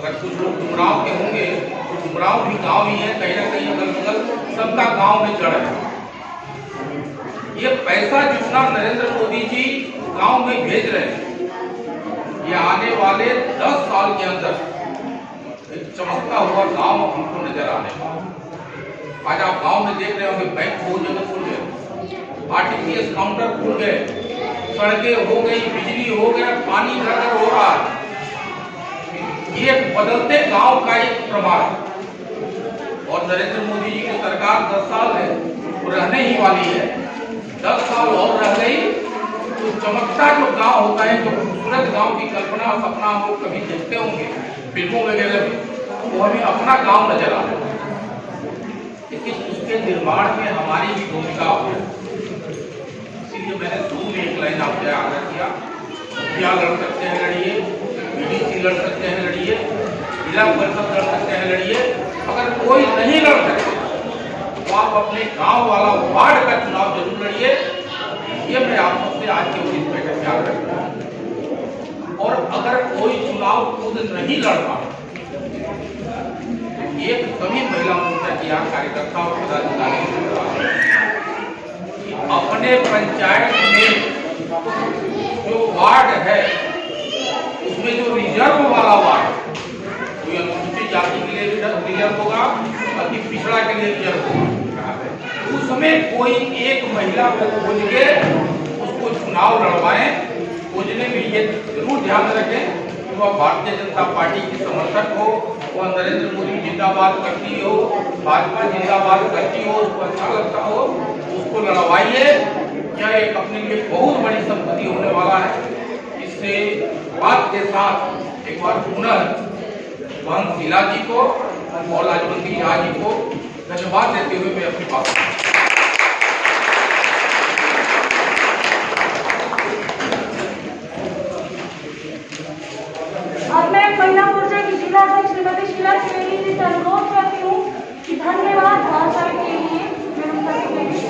अगर कुछ लोग डुमराव के होंगे तो डुमराव भी गांव ही है, कहीं ना कहीं अगल बगल सबका गांव में जड़ है। ये पैसा जितना नरेंद्र मोदी जी गांव में भेज रहे हैं, ये आने वाले 10 साल के अंदर एक चमकता हुआ गांव हमको नजर आने वाला। आज आप गांव में देख रहे होंगे बैंक बहुत जगह खुल गए, आरटीपीएस काउंटर खुल गए, सड़कें हो गई, बिजली हो गया, पानी घर हो रहा है। ये बदलते गांव का एक प्रमाण। और नरेंद्र मोदी जी की सरकार 10 साल है, वो रहने ही वाली है। 10 साल और रह गई तो चमकता जो गांव होता है, जो खूबसूरत गांव की कल्पना सपना हम लोग कभी देखते होंगे फिल्मों वगैरह में, वो हमें अपना गांव नजर आता है। लेकिन उसके निर्माण में हमारी भी भूमिका हो, इसीलिए मैंने शुरू में एक लाइन आपसे आग्रह किया, क्या लड़ सकते हैं लड़िए, बीडीसी लड़ सकते हैं लड़िए, जिला परिषद लड़ सकते हैं लड़िए। अगर कोई नहीं लड़ सकते तो आप अपने गांव वाला वार्ड का चुनाव जरूर लड़िए। ये मैं आप सबसे आज के इस बैठक में आग्रह करता। और अगर कोई चुनाव खुद नहीं लड़ पा, एक सभी महिला मोर्चा की कार्यकर्ता और पदाधिकारी अपने पंचायत में जो वार्ड है उसमें जो रिजर्व वाला वार्ड, कोई अनुसूचित जाति के लिए रिजर्व होगा, अति पिछड़ा के लिए रिजर्व होगा, उसमें कोई एक महिला को खोज के उसको चुनाव लड़वाएं। खोजने में ये जरूर ध्यान रखें कि वह भारतीय जनता पार्टी की समर्थक हो, वह नरेंद्र मोदी जिंदाबाद करती हो, भाजपा जिंदाबाद करती हो, उसको अच्छा लगता हो, उसको लड़वाइए। यह एक अपने लिए बहुत बड़ी संपत्ति होने वाला है। इससे बात के साथ एक बार पुनः महंत शीला जी को और लाजवंती झा जी को धन्यवाद देते हुए मैं अपनी बात अब मैं महिला मोर्चा की जिला अध्यक्ष श्रीमती शीला त्रिवेदी जी से अनुरोध करती हूँ कि धन्यवाद भाषण के लिए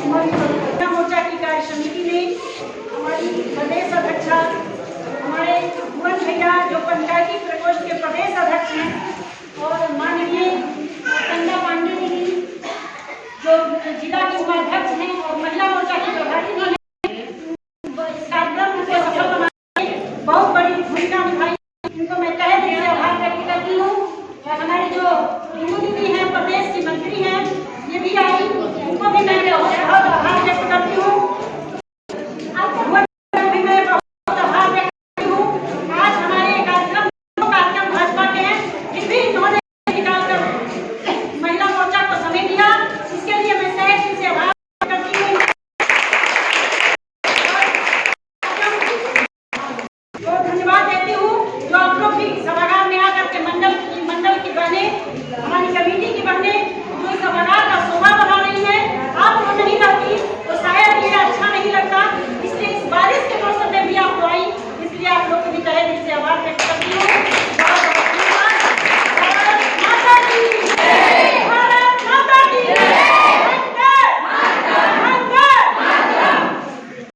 महिला मोर्चा की कार्य समिति में हमारी प्रदेश अध्यक्षा हमारे भुवन भैया जो पंचायती प्रकोष्ठ के प्रदेश अध्यक्ष हैं,